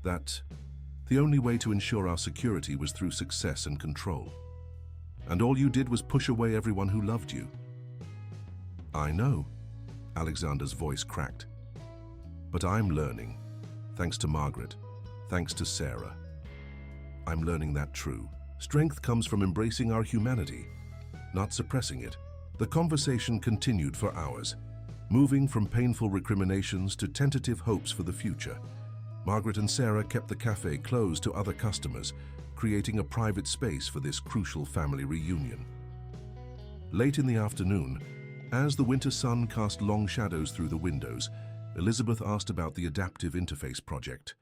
that the only way to ensure our security was through success and control. And all you did was push away everyone who loved you. I know, Alexander's voice cracked. But I'm learning, thanks to Margaret, thanks to Sarah. I'm learning that true strength comes from embracing our humanity, not suppressing it. The conversation continued for hours, moving from painful recriminations to tentative hopes for the future. Margaret and Sarah kept the cafe closed to other customers, creating a private space for this crucial family reunion. Late in the afternoon, as the winter sun cast long shadows through the windows, Elizabeth asked about the adaptive interface project.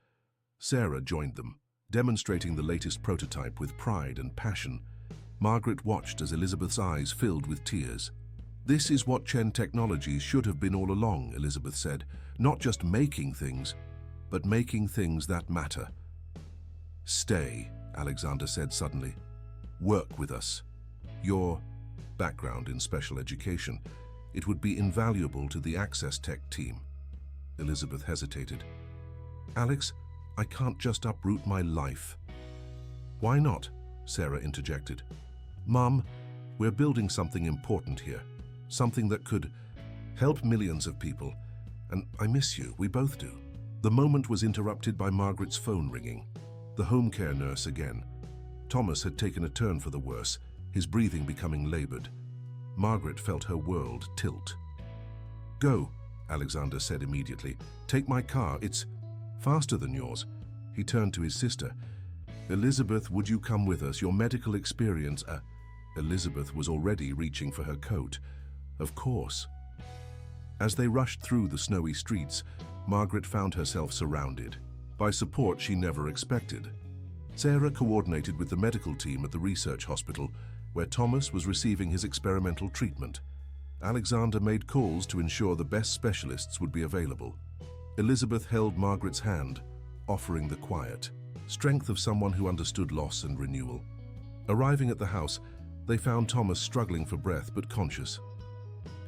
Sarah joined them, demonstrating the latest prototype with pride and passion. Margaret watched as Elizabeth's eyes filled with tears. This is what Chen Technologies should have been all along, Elizabeth said. Not just making things, but making things that matter. Stay, Alexander said suddenly. Work with us. Your background in special education, it would be invaluable to the Access Tech team. Elizabeth hesitated. Alex, I can't just uproot my life. Why not? Sarah interjected. Mom, we're building something important here. Something that could help millions of people. And I miss you, we both do. The moment was interrupted by Margaret's phone ringing. The home care nurse again. Thomas had taken a turn for the worse, his breathing becoming labored. Margaret felt her world tilt. Go, Alexander said immediately. Take my car, it's faster than yours. He turned to his sister. Elizabeth, would you come with us? Your medical experience... Elizabeth was already reaching for her coat. Of course. As they rushed through the snowy streets, Margaret found herself surrounded by support she never expected. Sarah coordinated with the medical team at the research hospital, where Thomas was receiving his experimental treatment. Alexander made calls to ensure the best specialists would be available. Elizabeth held Margaret's hand, offering the quiet strength of someone who understood loss and renewal. Arriving at the house, they found Thomas struggling for breath but conscious.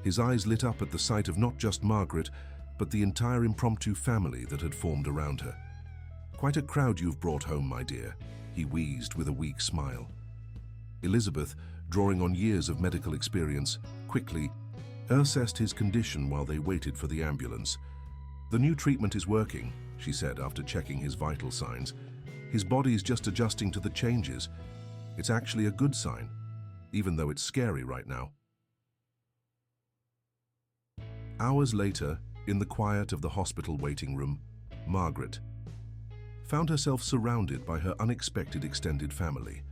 His eyes lit up at the sight of not just Margaret, but the entire impromptu family that had formed around her. Quite a crowd you've brought home, my dear, he wheezed with a weak smile. Elizabeth, drawing on years of medical experience, quickly assessed his condition while they waited for the ambulance. The new treatment is working, she said after checking his vital signs. His body's just adjusting to the changes. It's actually a good sign, even though it's scary right now. Hours later, in the quiet of the hospital waiting room, Margaret found herself surrounded by her unexpected extended family.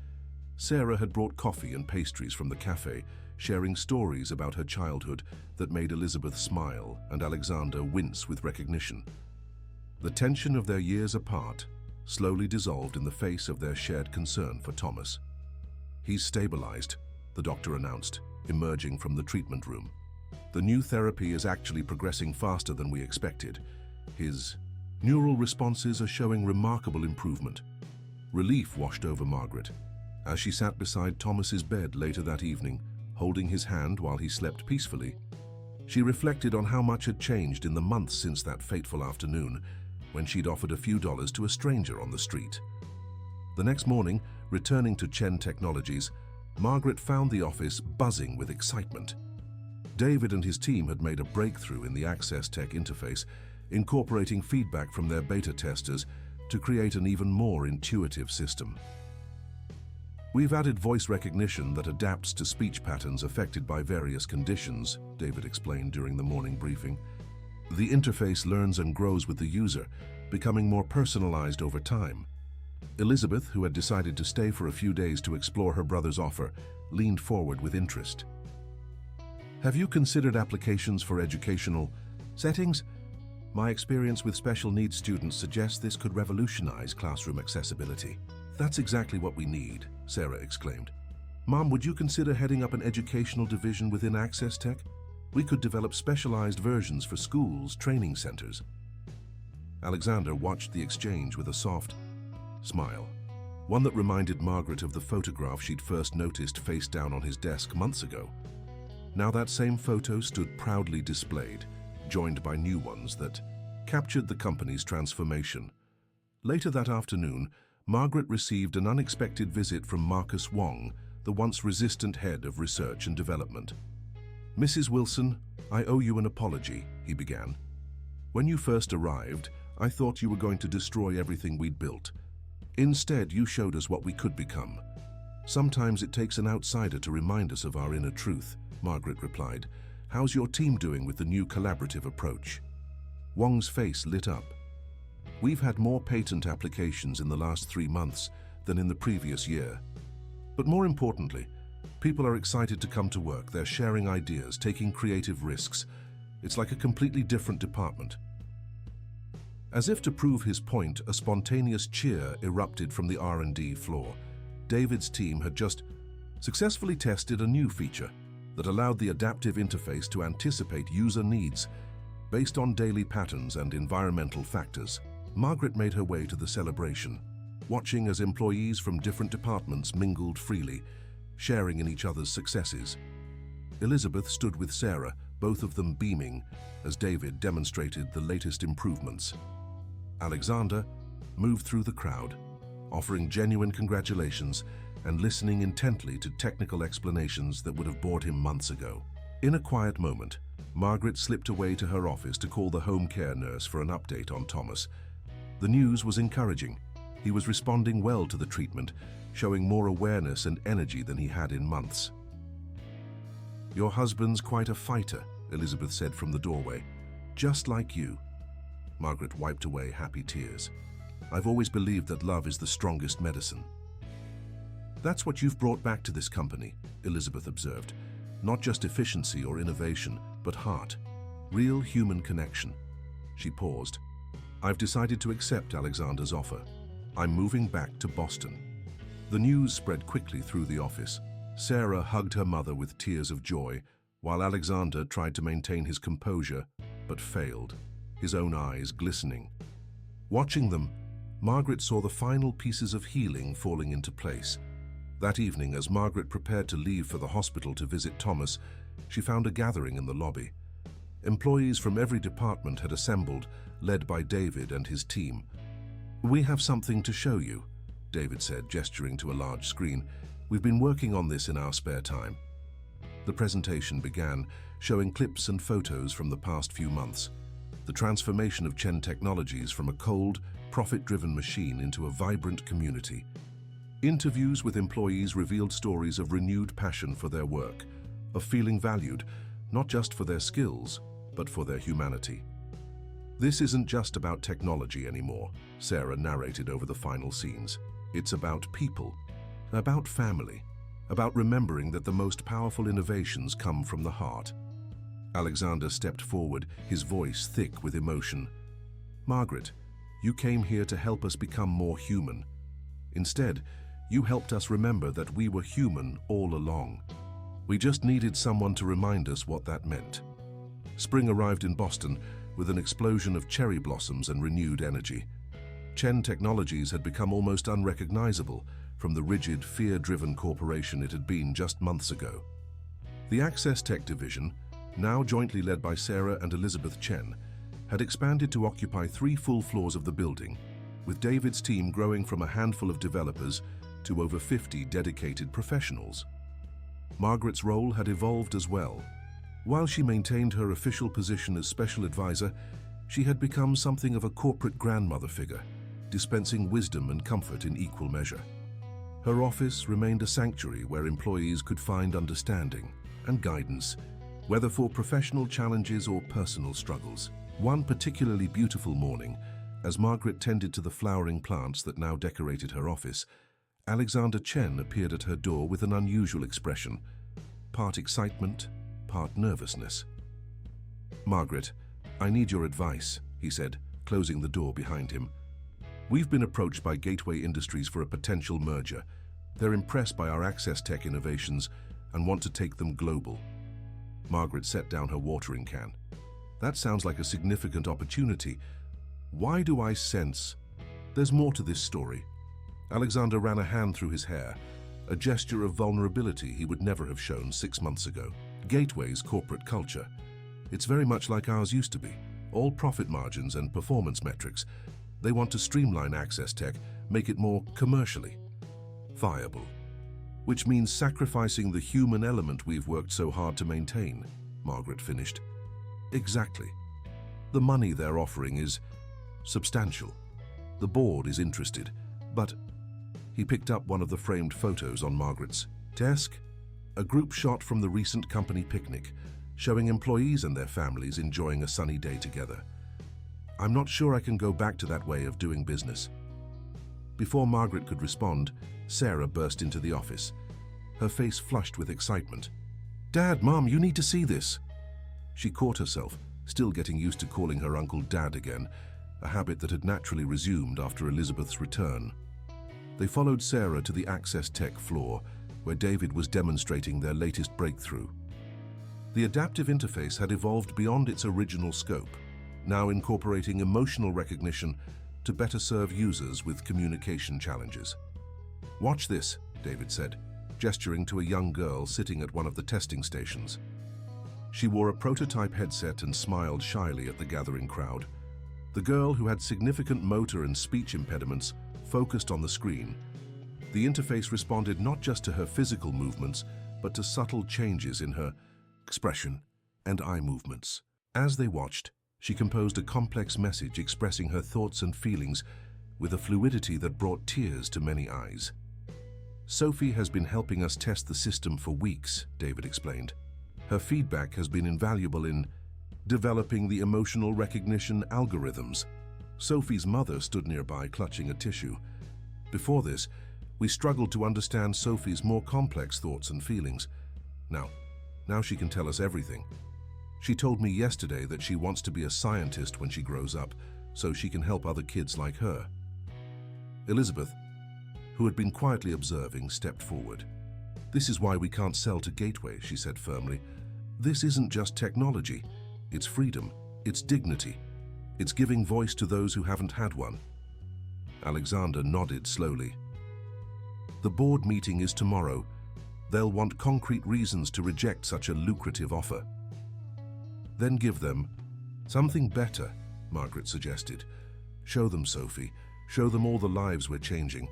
Sarah had brought coffee and pastries from the cafe, sharing stories about her childhood that made Elizabeth smile and Alexander wince with recognition. The tension of their years apart slowly dissolved in the face of their shared concern for Thomas. "He's stabilized," the doctor announced, emerging from the treatment room. "The new therapy is actually progressing faster than we expected. His neural responses are showing remarkable improvement." Relief washed over Margaret as she sat beside Thomas's bed later that evening, holding his hand while he slept peacefully. She reflected on how much had changed in the months since that fateful afternoon when she'd offered a few dollars to a stranger on the street. The next morning, returning to Chen Technologies, Margaret found the office buzzing with excitement. David and his team had made a breakthrough in the Access Tech interface, incorporating feedback from their beta testers to create an even more intuitive system. "We've added voice recognition that adapts to speech patterns affected by various conditions," David explained during the morning briefing. "The interface learns and grows with the user, becoming more personalized over time." Elizabeth, who had decided to stay for a few days to explore her brother's offer, leaned forward with interest. "Have you considered applications for educational settings? My experience with special needs students suggests this could revolutionize classroom accessibility." "That's exactly what we need," Sarah exclaimed. "Mom, would you consider heading up an educational division within Access Tech? We could develop specialized versions for schools, training centers." Alexander watched the exchange with a soft smile, one that reminded Margaret of the photograph she'd first noticed face down on his desk months ago. Now that same photo stood proudly displayed, joined by new ones that captured the company's transformation. Later that afternoon, Margaret received an unexpected visit from Marcus Wong, the once resistant head of research and development. "Mrs. Wilson, I owe you an apology," he began. "When you first arrived, I thought you were going to destroy everything we'd built. Instead, you showed us what we could become. Sometimes it takes an outsider to remind us of our inner truth," Margaret replied. "How's your team doing with the new collaborative approach?" Wong's face lit up. "We've had more patent applications in the last 3 months than in the previous year. But more importantly, people are excited to come to work. They're sharing ideas, taking creative risks. It's like a completely different department." As if to prove his point, a spontaneous cheer erupted from the R&D floor. David's team had just successfully tested a new feature that allowed the adaptive interface to anticipate user needs based on daily patterns and environmental factors. Margaret made her way to the celebration, watching as employees from different departments mingled freely, sharing in each other's successes. Elizabeth stood with Sarah, both of them beaming, as David demonstrated the latest improvements. Alexander moved through the crowd, offering genuine congratulations and listening intently to technical explanations that would have bored him months ago. In a quiet moment, Margaret slipped away to her office to call the home care nurse for an update on Thomas. The news was encouraging. He was responding well to the treatment, showing more awareness and energy than he had in months. "Your husband's quite a fighter," Elizabeth said from the doorway. "Just like you." Margaret wiped away happy tears. "I've always believed that love is the strongest medicine." "That's what you've brought back to this company," Elizabeth observed. "Not just efficiency or innovation, but heart. Real human connection." She paused. "I've decided to accept Alexander's offer. I'm moving back to Boston." The news spread quickly through the office. Sarah hugged her mother with tears of joy, while Alexander tried to maintain his composure, but failed, his own eyes glistening. Watching them, Margaret saw the final pieces of healing falling into place. That evening, as Margaret prepared to leave for the hospital to visit Thomas, she found a gathering in the lobby. Employees from every department had assembled, led by David and his team. "We have something to show you," David said, gesturing to a large screen. "We've been working on this in our spare time." The presentation began, showing clips and photos from the past few months. The transformation of Chen Technologies from a cold, profit-driven machine into a vibrant community. Interviews with employees revealed stories of renewed passion for their work, of feeling valued, not just for their skills, but for their humanity. "This isn't just about technology anymore," Sarah narrated over the final scenes. "It's about people. About family, about remembering that the most powerful innovations come from the heart. Alexander stepped forward, his voice thick with emotion. Margaret, you came here to help us become more human. Instead, you helped us remember that we were human all along. We just needed someone to remind us what that meant. Spring arrived in Boston with an explosion of cherry blossoms and renewed energy. Chen Technologies had become almost unrecognizable from the rigid, fear-driven corporation it had been just months ago. The Access Tech division, now jointly led by Sarah and Elizabeth Chen, had expanded to occupy 3 full floors of the building, with David's team growing from a handful of developers to over 50 dedicated professionals. Margaret's role had evolved as well. While she maintained her official position as special advisor, she had become something of a corporate grandmother figure, dispensing wisdom and comfort in equal measure. Her office remained a sanctuary where employees could find understanding and guidance, whether for professional challenges or personal struggles. One particularly beautiful morning, as Margaret tended to the flowering plants that now decorated her office, Alexander Chen appeared at her door with an unusual expression, part excitement, part nervousness. "Margaret, I need your advice," he said, closing the door behind him. "We've been approached by Gateway Industries for a potential merger. They're impressed by our Access Tech innovations and want to take them global." Margaret set down her watering can. "That sounds like a significant opportunity. Why do I sense there's more to this story?" Alexander ran a hand through his hair, a gesture of vulnerability he would never have shown 6 months ago. Gateway's corporate culture. It's very much like ours used to be. All profit margins and performance metrics. They want to streamline Access Tech, make it more commercially viable. Which means sacrificing the human element we've worked so hard to maintain, Margaret finished. Exactly. The money they're offering is substantial. The board is interested, but... He picked up one of the framed photos on Margaret's desk, a group shot from the recent company picnic, showing employees and their families enjoying a sunny day together. "I'm not sure I can go back to that way of doing business." Before Margaret could respond, Sarah burst into the office, her face flushed with excitement. "Dad, Mom, you need to see this." She caught herself, still getting used to calling her uncle Dad again, a habit that had naturally resumed after Elizabeth's return. They followed Sarah to the Access Tech floor, where David was demonstrating their latest breakthrough. The adaptive interface had evolved beyond its original scope, now incorporating emotional recognition to better serve users with communication challenges. "Watch this," David said, gesturing to a young girl sitting at one of the testing stations. She wore a prototype headset and smiled shyly at the gathering crowd. The girl, who had significant motor and speech impediments, focused on the screen. The interface responded not just to her physical movements, but to subtle changes in her expression and eye movements. As they watched, she composed a complex message expressing her thoughts and feelings with a fluidity that brought tears to many eyes. "Sophie has been helping us test the system for weeks," David explained. "Her feedback has been invaluable in developing the emotional recognition algorithms." Sophie's mother stood nearby, clutching a tissue. "Before this, we struggled to understand Sophie's more complex thoughts and feelings. Now she can tell us everything. She told me yesterday that she wants to be a scientist when she grows up, so she can help other kids like her." Elizabeth, who had been quietly observing, stepped forward. "This is why we can't sell to Gateway," she said firmly. "This isn't just technology. It's freedom. It's dignity. It's giving voice to those who haven't had one." Alexander nodded slowly. "The board meeting is tomorrow. They'll want concrete reasons to reject such a lucrative offer." "Then give them something better," Margaret suggested. "Show them, Sophie. Show them all the lives we're changing.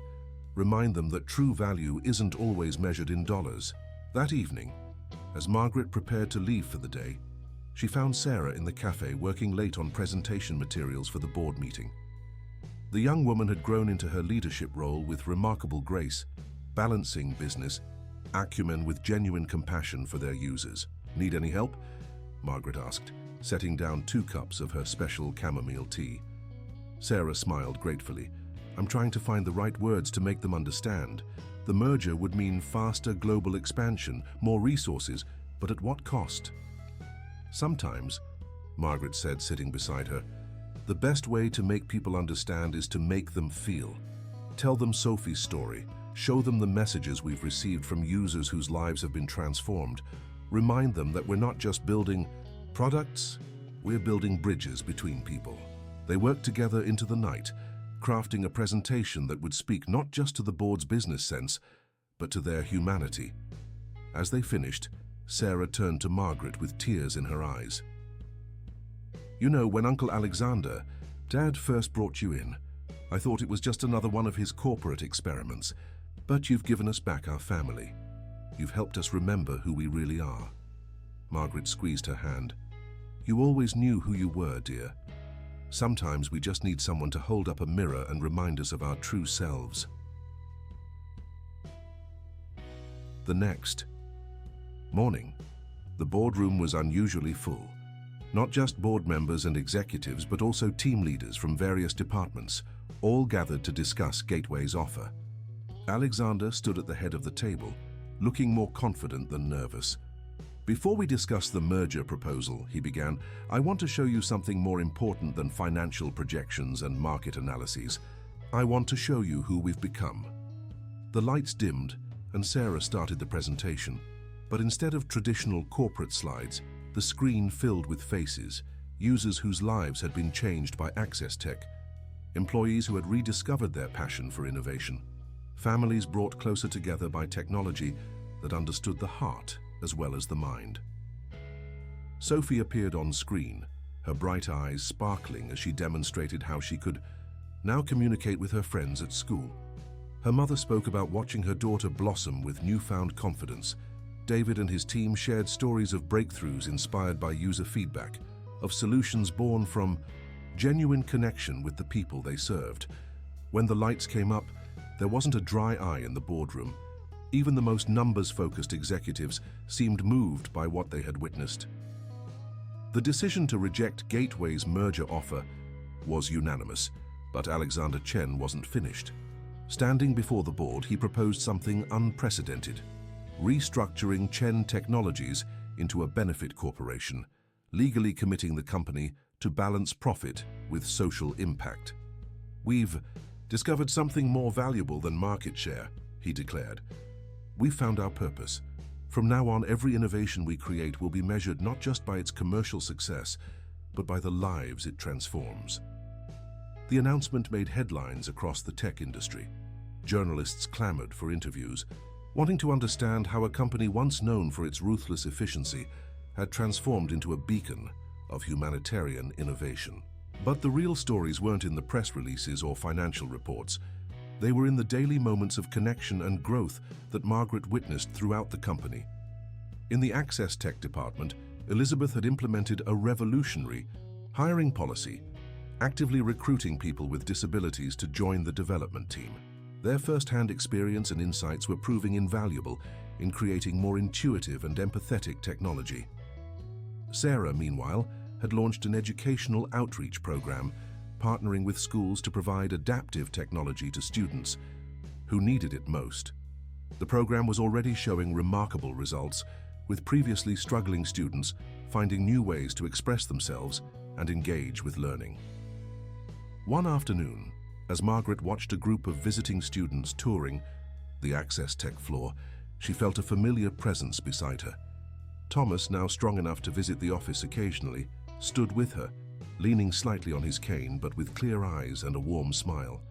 Remind them that true value isn't always measured in dollars." That evening, as Margaret prepared to leave for the day, she found Sarah in the cafe working late on presentation materials for the board meeting. The young woman had grown into her leadership role with remarkable grace, balancing business acumen with genuine compassion for their users. "Need any help?" Margaret asked, setting down 2 cups of her special chamomile tea. Sarah smiled gratefully. "I'm trying to find the right words to make them understand. The merger would mean faster global expansion, more resources, but at what cost? Sometimes, Margaret said, sitting beside her, the best way to make people understand is to make them feel. Tell them Sophie's story. Show them the messages we've received from users whose lives have been transformed. Remind them that we're not just building products, we're building bridges between people. They worked together into the night, crafting a presentation that would speak not just to the board's business sense, but to their humanity. As they finished, Sarah turned to Margaret with tears in her eyes. You know, when Uncle Alexander, Dad first brought you in, I thought it was just another one of his corporate experiments, but you've given us back our family. You've helped us remember who we really are. Margaret squeezed her hand. You always knew who you were, dear. Sometimes we just need someone to hold up a mirror and remind us of our true selves. The next morning, the boardroom was unusually full. Not just board members and executives, but also team leaders from various departments, all gathered to discuss Gateway's offer. Alexander stood at the head of the table, looking more confident than nervous. Before we discuss the merger proposal, he began, I want to show you something more important than financial projections and market analyses. I want to show you who we've become. The lights dimmed, and Sarah started the presentation. But instead of traditional corporate slides, the screen filled with faces, users whose lives had been changed by access tech, employees who had rediscovered their passion for innovation, families brought closer together by technology that understood the heart as well as the mind. Sophie appeared on screen, her bright eyes sparkling as she demonstrated how she could now communicate with her friends at school. Her mother spoke about watching her daughter blossom with newfound confidence. David and his team shared stories of breakthroughs inspired by user feedback, of solutions born from genuine connection with the people they served. When the lights came up, there wasn't a dry eye in the boardroom. Even the most numbers-focused executives seemed moved by what they had witnessed. The decision to reject Gateway's merger offer was unanimous, but Alexander Chen wasn't finished. Standing before the board, he proposed something unprecedented: restructuring Chen Technologies into a benefit corporation, legally committing the company to balance profit with social impact. We've discovered something more valuable than market share, he declared. We've found our purpose. From now on, every innovation we create will be measured not just by its commercial success, but by the lives it transforms. The announcement made headlines across the tech industry. Journalists clamored for interviews, wanting to understand how a company once known for its ruthless efficiency had transformed into a beacon of humanitarian innovation. But the real stories weren't in the press releases or financial reports. They were in the daily moments of connection and growth that Margaret witnessed throughout the company. In the Access Tech department, Elizabeth had implemented a revolutionary hiring policy, actively recruiting people with disabilities to join the development team. Their first-hand experience and insights were proving invaluable in creating more intuitive and empathetic technology. Sarah, meanwhile, had launched an educational outreach program, partnering with schools to provide adaptive technology to students who needed it most. The program was already showing remarkable results, with previously struggling students finding new ways to express themselves and engage with learning. One afternoon, as Margaret watched a group of visiting students touring the Access Tech floor, she felt a familiar presence beside her. Thomas, now strong enough to visit the office occasionally, stood with her, leaning slightly on his cane but with clear eyes and a warm smile.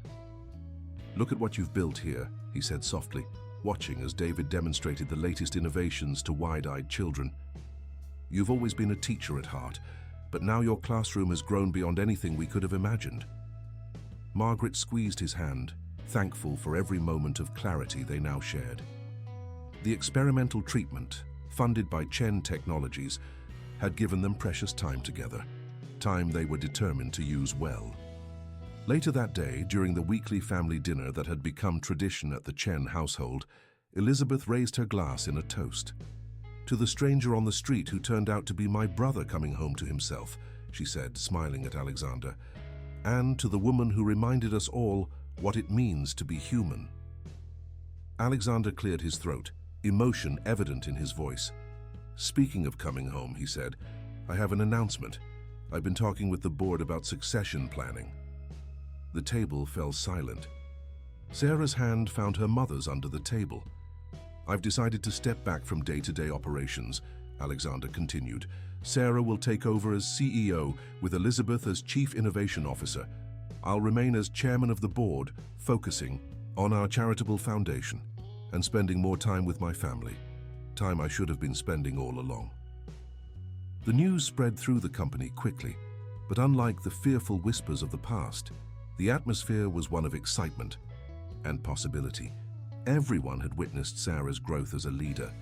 Look at what you've built here, he said softly, watching as David demonstrated the latest innovations to wide-eyed children. You've always been a teacher at heart, but now your classroom has grown beyond anything we could have imagined. Margaret squeezed his hand, thankful for every moment of clarity they now shared. The experimental treatment, funded by Chen Technologies, had given them precious time together, time they were determined to use well. Later that day, during the weekly family dinner that had become tradition at the Chen household, Elizabeth raised her glass in a toast. To the stranger on the street who turned out to be my brother coming home to himself, she said, smiling at Alexander, and to the woman who reminded us all what it means to be human. Alexander cleared his throat, emotion evident in his voice. "Speaking of coming home," he said, "I have an announcement. I've been talking with the board about succession planning." The table fell silent. Sarah's hand found her mother's under the table. "I've decided to step back from day-to-day operations," Alexander continued. "Sarah will take over as CEO with Elizabeth as Chief Innovation Officer. I'll remain as chairman of the board, focusing on our charitable foundation and spending more time with my family, time I should have been spending all along." The news spread through the company quickly, but unlike the fearful whispers of the past, the atmosphere was one of excitement and possibility. Everyone had witnessed Sarah's growth as a leader,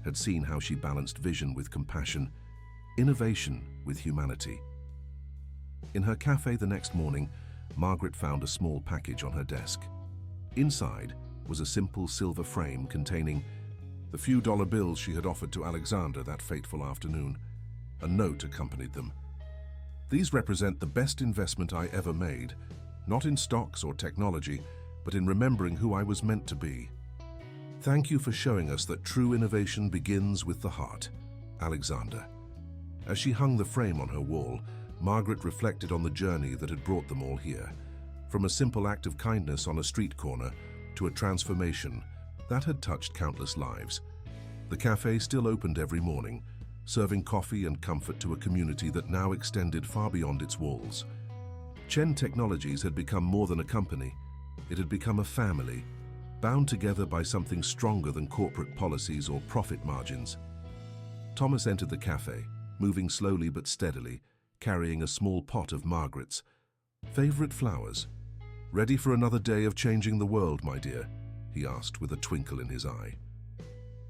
had seen how she balanced vision with compassion, innovation with humanity. In her cafe the next morning, Margaret found a small package on her desk. Inside was a simple silver frame containing the few dollar bills she had offered to Alexander that fateful afternoon. A note accompanied them. "These represent the best investment I ever made, not in stocks or technology, but in remembering who I was meant to be. Thank you for showing us that true innovation begins with the heart, Alexander." As she hung the frame on her wall, Margaret reflected on the journey that had brought them all here, from a simple act of kindness on a street corner to a transformation that had touched countless lives. The cafe still opened every morning, serving coffee and comfort to a community that now extended far beyond its walls. Chen Technologies had become more than a company. It had become a family, bound together by something stronger than corporate policies or profit margins. Thomas entered the cafe, moving slowly but steadily, carrying a small pot of Margaret's favorite flowers. "Ready for another day of changing the world, my dear?" he asked with a twinkle in his eye.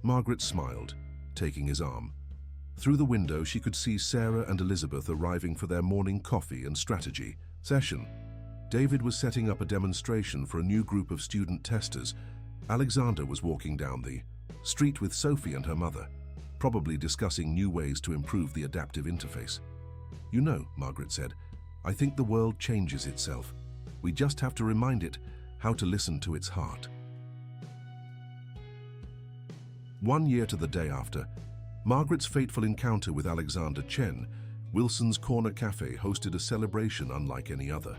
Margaret smiled, taking his arm. Through the window, she could see Sarah and Elizabeth arriving for their morning coffee and strategy session. David was setting up a demonstration for a new group of student testers. Alexander was walking down the street with Sophie and her mother, probably discussing new ways to improve the adaptive interface. "You know," Margaret said, "I think the world changes itself. We just have to remind it how to listen to its heart." 1 year to the day after, Margaret's fateful encounter with Alexander Chen, Wilson's Corner Cafe hosted a celebration unlike any other.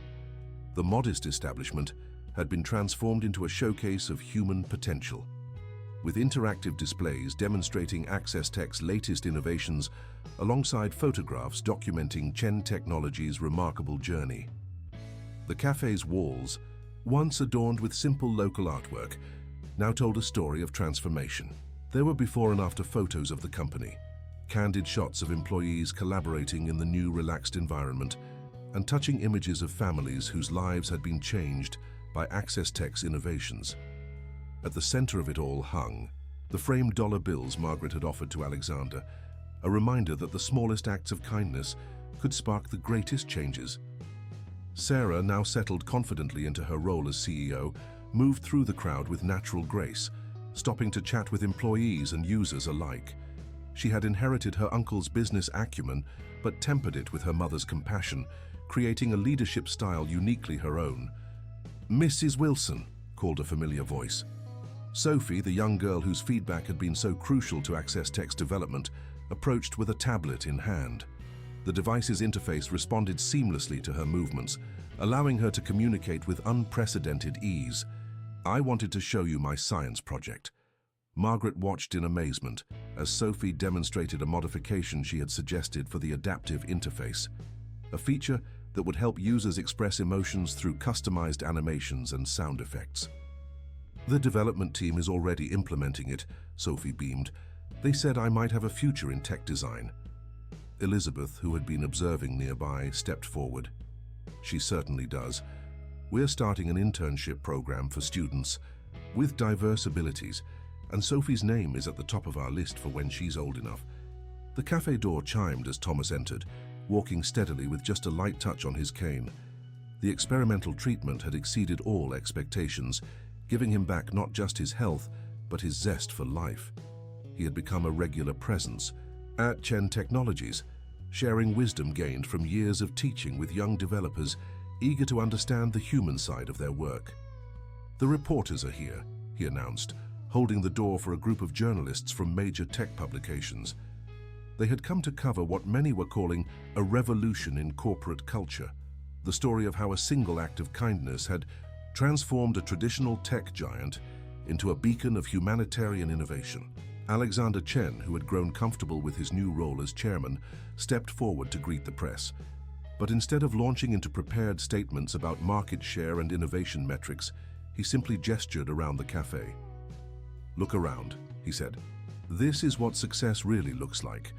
The modest establishment had been transformed into a showcase of human potential, with interactive displays demonstrating Access Tech's latest innovations alongside photographs documenting Chen Technologies' remarkable journey. The cafe's walls, once adorned with simple local artwork, now told a story of transformation. There were before and after photos of the company, candid shots of employees collaborating in the new relaxed environment, and touching images of families whose lives had been changed by Access Tech's innovations. At the center of it all hung the framed dollar bills Margaret had offered to Alexander, a reminder that the smallest acts of kindness could spark the greatest changes. Sarah, now settled confidently into her role as CEO, moved through the crowd with natural grace, stopping to chat with employees and users alike. She had inherited her uncle's business acumen, but tempered it with her mother's compassion, creating a leadership style uniquely her own. "Mrs. Wilson," called a familiar voice. Sophie, the young girl whose feedback had been so crucial to Access Tech's development, approached with a tablet in hand. The device's interface responded seamlessly to her movements, allowing her to communicate with unprecedented ease. "I wanted to show you my science project." Margaret watched in amazement as Sophie demonstrated a modification she had suggested for the adaptive interface, a feature that would help users express emotions through customized animations and sound effects. "The development team is already implementing it," Sophie beamed. "They said I might have a future in tech design." Elizabeth, who had been observing nearby, stepped forward. "She certainly does. We're starting an internship program for students with diverse abilities, and Sophie's name is at the top of our list for when she's old enough." The cafe door chimed as Thomas entered, walking steadily with just a light touch on his cane. The experimental treatment had exceeded all expectations, giving him back not just his health, but his zest for life. He had become a regular presence at Chen Technologies, sharing wisdom gained from years of teaching with young developers eager to understand the human side of their work. "The reporters are here," he announced, holding the door for a group of journalists from major tech publications. They had come to cover what many were calling a revolution in corporate culture, the story of how a single act of kindness had transformed a traditional tech giant into a beacon of humanitarian innovation. Alexander Chen, who had grown comfortable with his new role as chairman, stepped forward to greet the press. But instead of launching into prepared statements about market share and innovation metrics, he simply gestured around the cafe. "Look around," he said. "This is what success really looks like.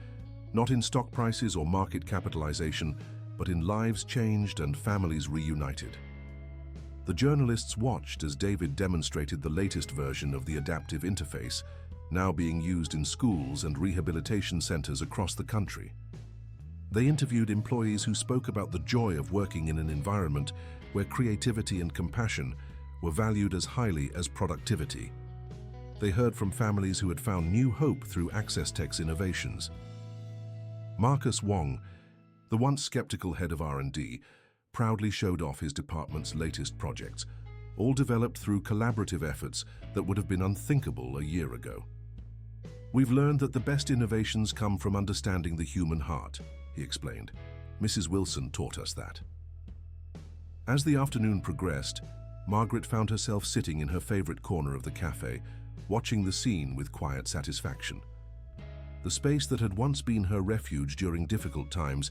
Not in stock prices or market capitalization, but in lives changed and families reunited." The journalists watched as David demonstrated the latest version of the adaptive interface, now being used in schools and rehabilitation centers across the country. They interviewed employees who spoke about the joy of working in an environment where creativity and compassion were valued as highly as productivity. They heard from families who had found new hope through Access Tech's innovations. Marcus Wong, the once skeptical head of R&D, proudly showed off his department's latest projects, all developed through collaborative efforts that would have been unthinkable a year ago. "We've learned that the best innovations come from understanding the human heart," he explained. "Mrs. Wilson taught us that." As the afternoon progressed, Margaret found herself sitting in her favorite corner of the cafe, watching the scene with quiet satisfaction. The space that had once been her refuge during difficult times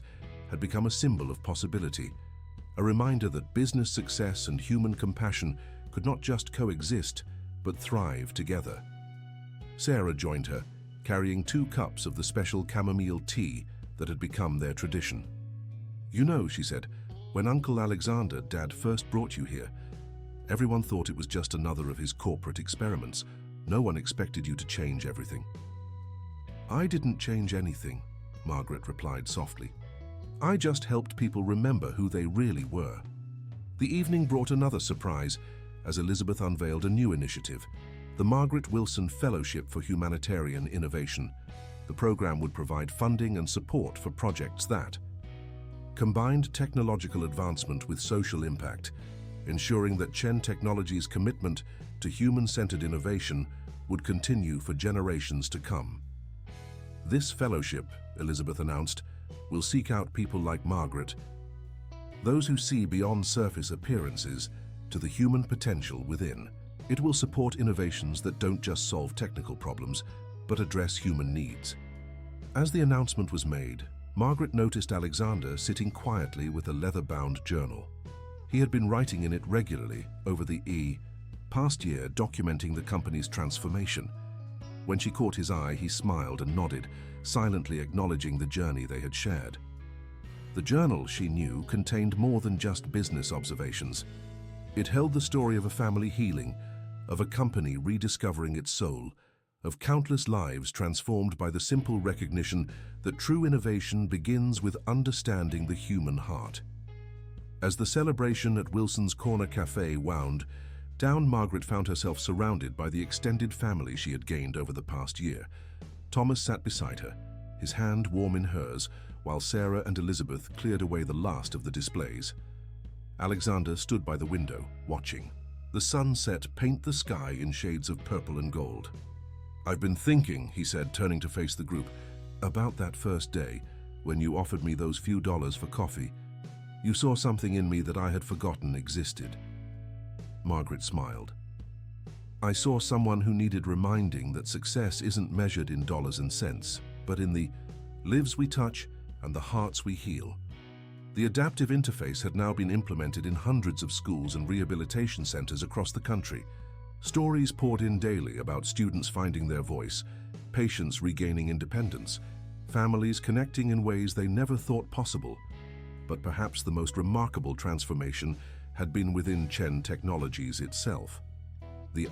had become a symbol of possibility, a reminder that business success and human compassion could not just coexist, but thrive together. Sarah joined her, carrying 2 cups of the special chamomile tea that had become their tradition. "You know," she said, "when Uncle Alexander, Dad, first brought you here, everyone thought it was just another of his corporate experiments. No one expected you to change everything." "I didn't change anything," Margaret replied softly. "I just helped people remember who they really were." The evening brought another surprise as Elizabeth unveiled a new initiative, the Margaret Wilson Fellowship for Humanitarian Innovation. The program would provide funding and support for projects that combined technological advancement with social impact, ensuring that Chen Technologies' commitment to human-centered innovation would continue for generations to come. "This fellowship," Elizabeth announced, "will seek out people like Margaret, those who see beyond surface appearances to the human potential within. It will support innovations that don't just solve technical problems, but address human needs." As the announcement was made, Margaret noticed Alexander sitting quietly with a leather-bound journal. He had been writing in it regularly over the past year, documenting the company's transformation. When she caught his eye, he smiled and nodded, silently acknowledging the journey they had shared. The journal, she knew, contained more than just business observations. It held the story of a family healing, of a company rediscovering its soul, of countless lives transformed by the simple recognition that true innovation begins with understanding the human heart. As the celebration at Wilson's Corner Cafe wound down, Margaret found herself surrounded by the extended family she had gained over the past year. Thomas sat beside her, his hand warm in hers, while Sarah and Elizabeth cleared away the last of the displays. Alexander stood by the window, watching. The sunset paint the sky in shades of purple and gold. "I've been thinking," he said, turning to face the group, "about that first day when you offered me those few dollars for coffee. You saw something in me that I had forgotten existed." Margaret smiled. "I saw someone who needed reminding that success isn't measured in dollars and cents, but in the lives we touch and the hearts we heal." The adaptive interface had now been implemented in hundreds of schools and rehabilitation centers across the country. Stories poured in daily about students finding their voice, patients regaining independence, families connecting in ways they never thought possible. But perhaps the most remarkable transformation had been within Chen Technologies itself. The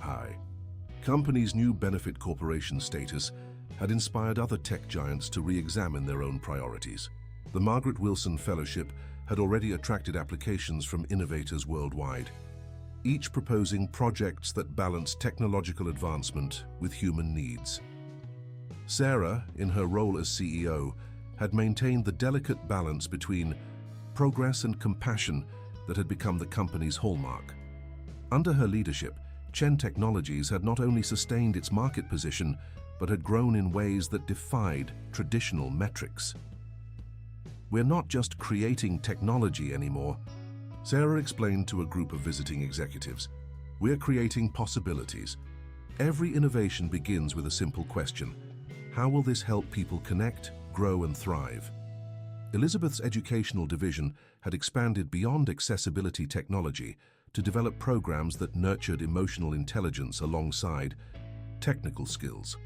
company's new benefit corporation status had inspired other tech giants to re-examine their own priorities. The Margaret Wilson Fellowship had already attracted applications from innovators worldwide, each proposing projects that balance technological advancement with human needs. Sarah, in her role as CEO, had maintained the delicate balance between progress and compassion that had become the company's hallmark. Under her leadership, Chen Technologies had not only sustained its market position, but had grown in ways that defied traditional metrics. "We're not just creating technology anymore," Sarah explained to a group of visiting executives. "We're creating possibilities. Every innovation begins with a simple question: how will this help people connect, grow, and thrive?" Elizabeth's educational division had expanded beyond accessibility technology to develop programs that nurtured emotional intelligence alongside technical skills.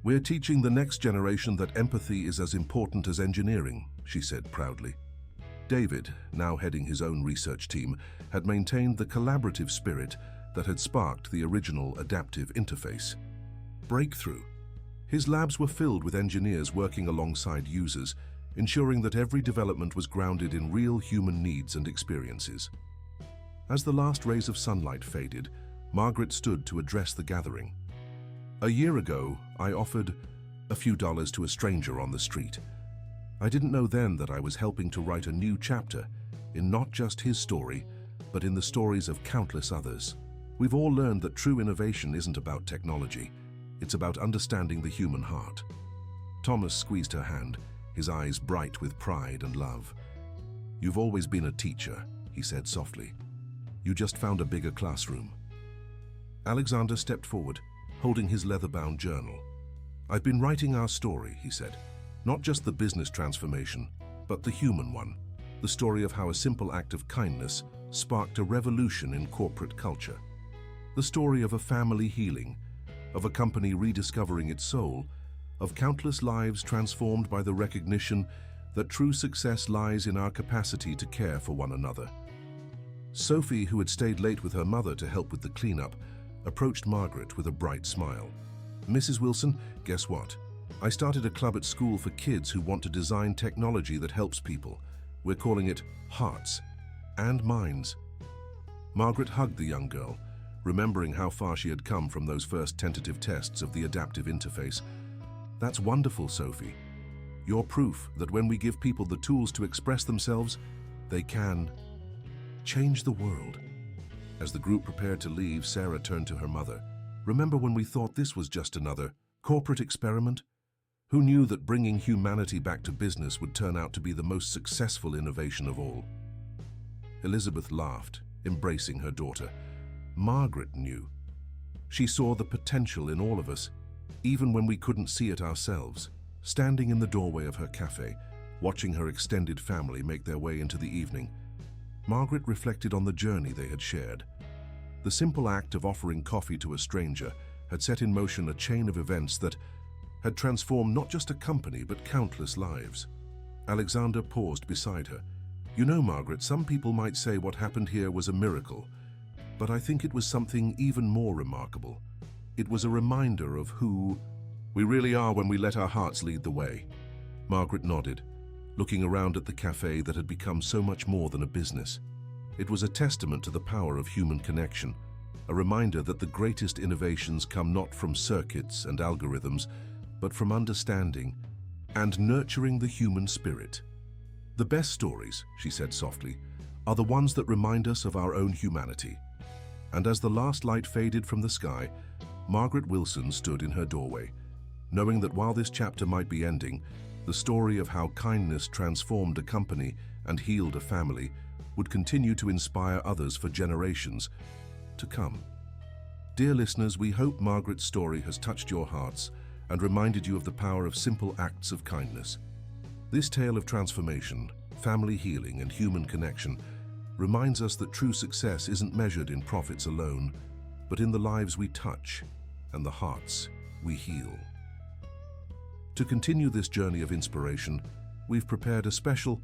"We're teaching the next generation that empathy is as important as engineering," she said proudly. David, now heading his own research team, had maintained the collaborative spirit that had sparked the original adaptive interface. Breakthrough. His labs were filled with engineers working alongside users, ensuring that every development was grounded in real human needs and experiences. As the last rays of sunlight faded, Margaret stood to address the gathering. "A year ago, I offered a few dollars to a stranger on the street. I didn't know then that I was helping to write a new chapter in not just his story, but in the stories of countless others. We've all learned that true innovation isn't about technology. It's about understanding the human heart." Thomas squeezed her hand, his eyes bright with pride and love. "You've always been a teacher," he said softly. "You just found a bigger classroom." Alexander stepped forward, holding his leather-bound journal. "I've been writing our story," he said. "Not just the business transformation, but the human one. The story of how a simple act of kindness sparked a revolution in corporate culture. The story of a family healing, of a company rediscovering its soul, of countless lives transformed by the recognition that true success lies in our capacity to care for one another." Sophie, who had stayed late with her mother to help with the cleanup, approached Margaret with a bright smile. "Mrs. Wilson, guess what? I started a club at school for kids who want to design technology that helps people. We're calling it Hearts and Minds." Margaret hugged the young girl, remembering how far she had come from those first tentative tests of the adaptive interface. "That's wonderful, Sophie. You're proof that when we give people the tools to express themselves, they can change the world." As the group prepared to leave, Sarah turned to her mother. "Remember when we thought this was just another corporate experiment? Who knew that bringing humanity back to business would turn out to be the most successful innovation of all?" Elizabeth laughed, embracing her daughter. Margaret knew. She saw the potential in all of us, even when we couldn't see it ourselves. Standing in the doorway of her cafe, watching her extended family make their way into the evening, Margaret reflected on the journey they had shared. The simple act of offering coffee to a stranger had set in motion a chain of events that had transformed not just a company but countless lives. Alexander paused beside her. "You know, Margaret, some people might say what happened here was a miracle, but I think it was something even more remarkable. It was a reminder of who we really are when we let our hearts lead the way." Margaret nodded, looking around at the cafe that had become so much more than a business. It was a testament to the power of human connection, a reminder that the greatest innovations come not from circuits and algorithms, but from understanding and nurturing the human spirit. "The best stories," she said softly, "are the ones that remind us of our own humanity." And as the last light faded from the sky, Margaret Wilson stood in her doorway, knowing that while this chapter might be ending, the story of how kindness transformed a company and healed a family would continue to inspire others for generations to come. Dear listeners, we hope Margaret's story has touched your hearts and reminded you of the power of simple acts of kindness. This tale of transformation, family healing, and human connection reminds us that true success isn't measured in profits alone, but in the lives we touch and the hearts we heal. To continue this journey of inspiration, we've prepared a special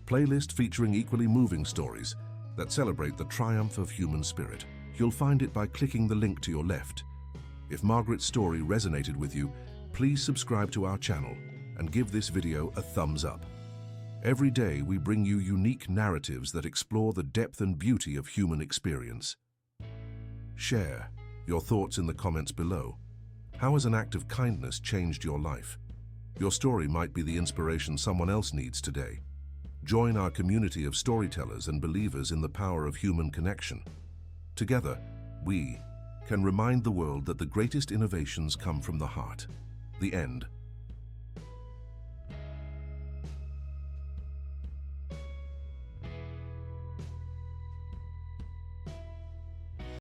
playlist featuring equally moving stories that celebrate the triumph of human spirit. You'll find it by clicking the link to your left. If Margaret's story resonated with you, please subscribe to our channel and give this video a thumbs up. Every day we bring you unique narratives that explore the depth and beauty of human experience. Share your thoughts in the comments below. How has an act of kindness changed your life? Your story might be the inspiration someone else needs today. Join our community of storytellers and believers in the power of human connection. Together, we can remind the world that the greatest innovations come from the heart. The end.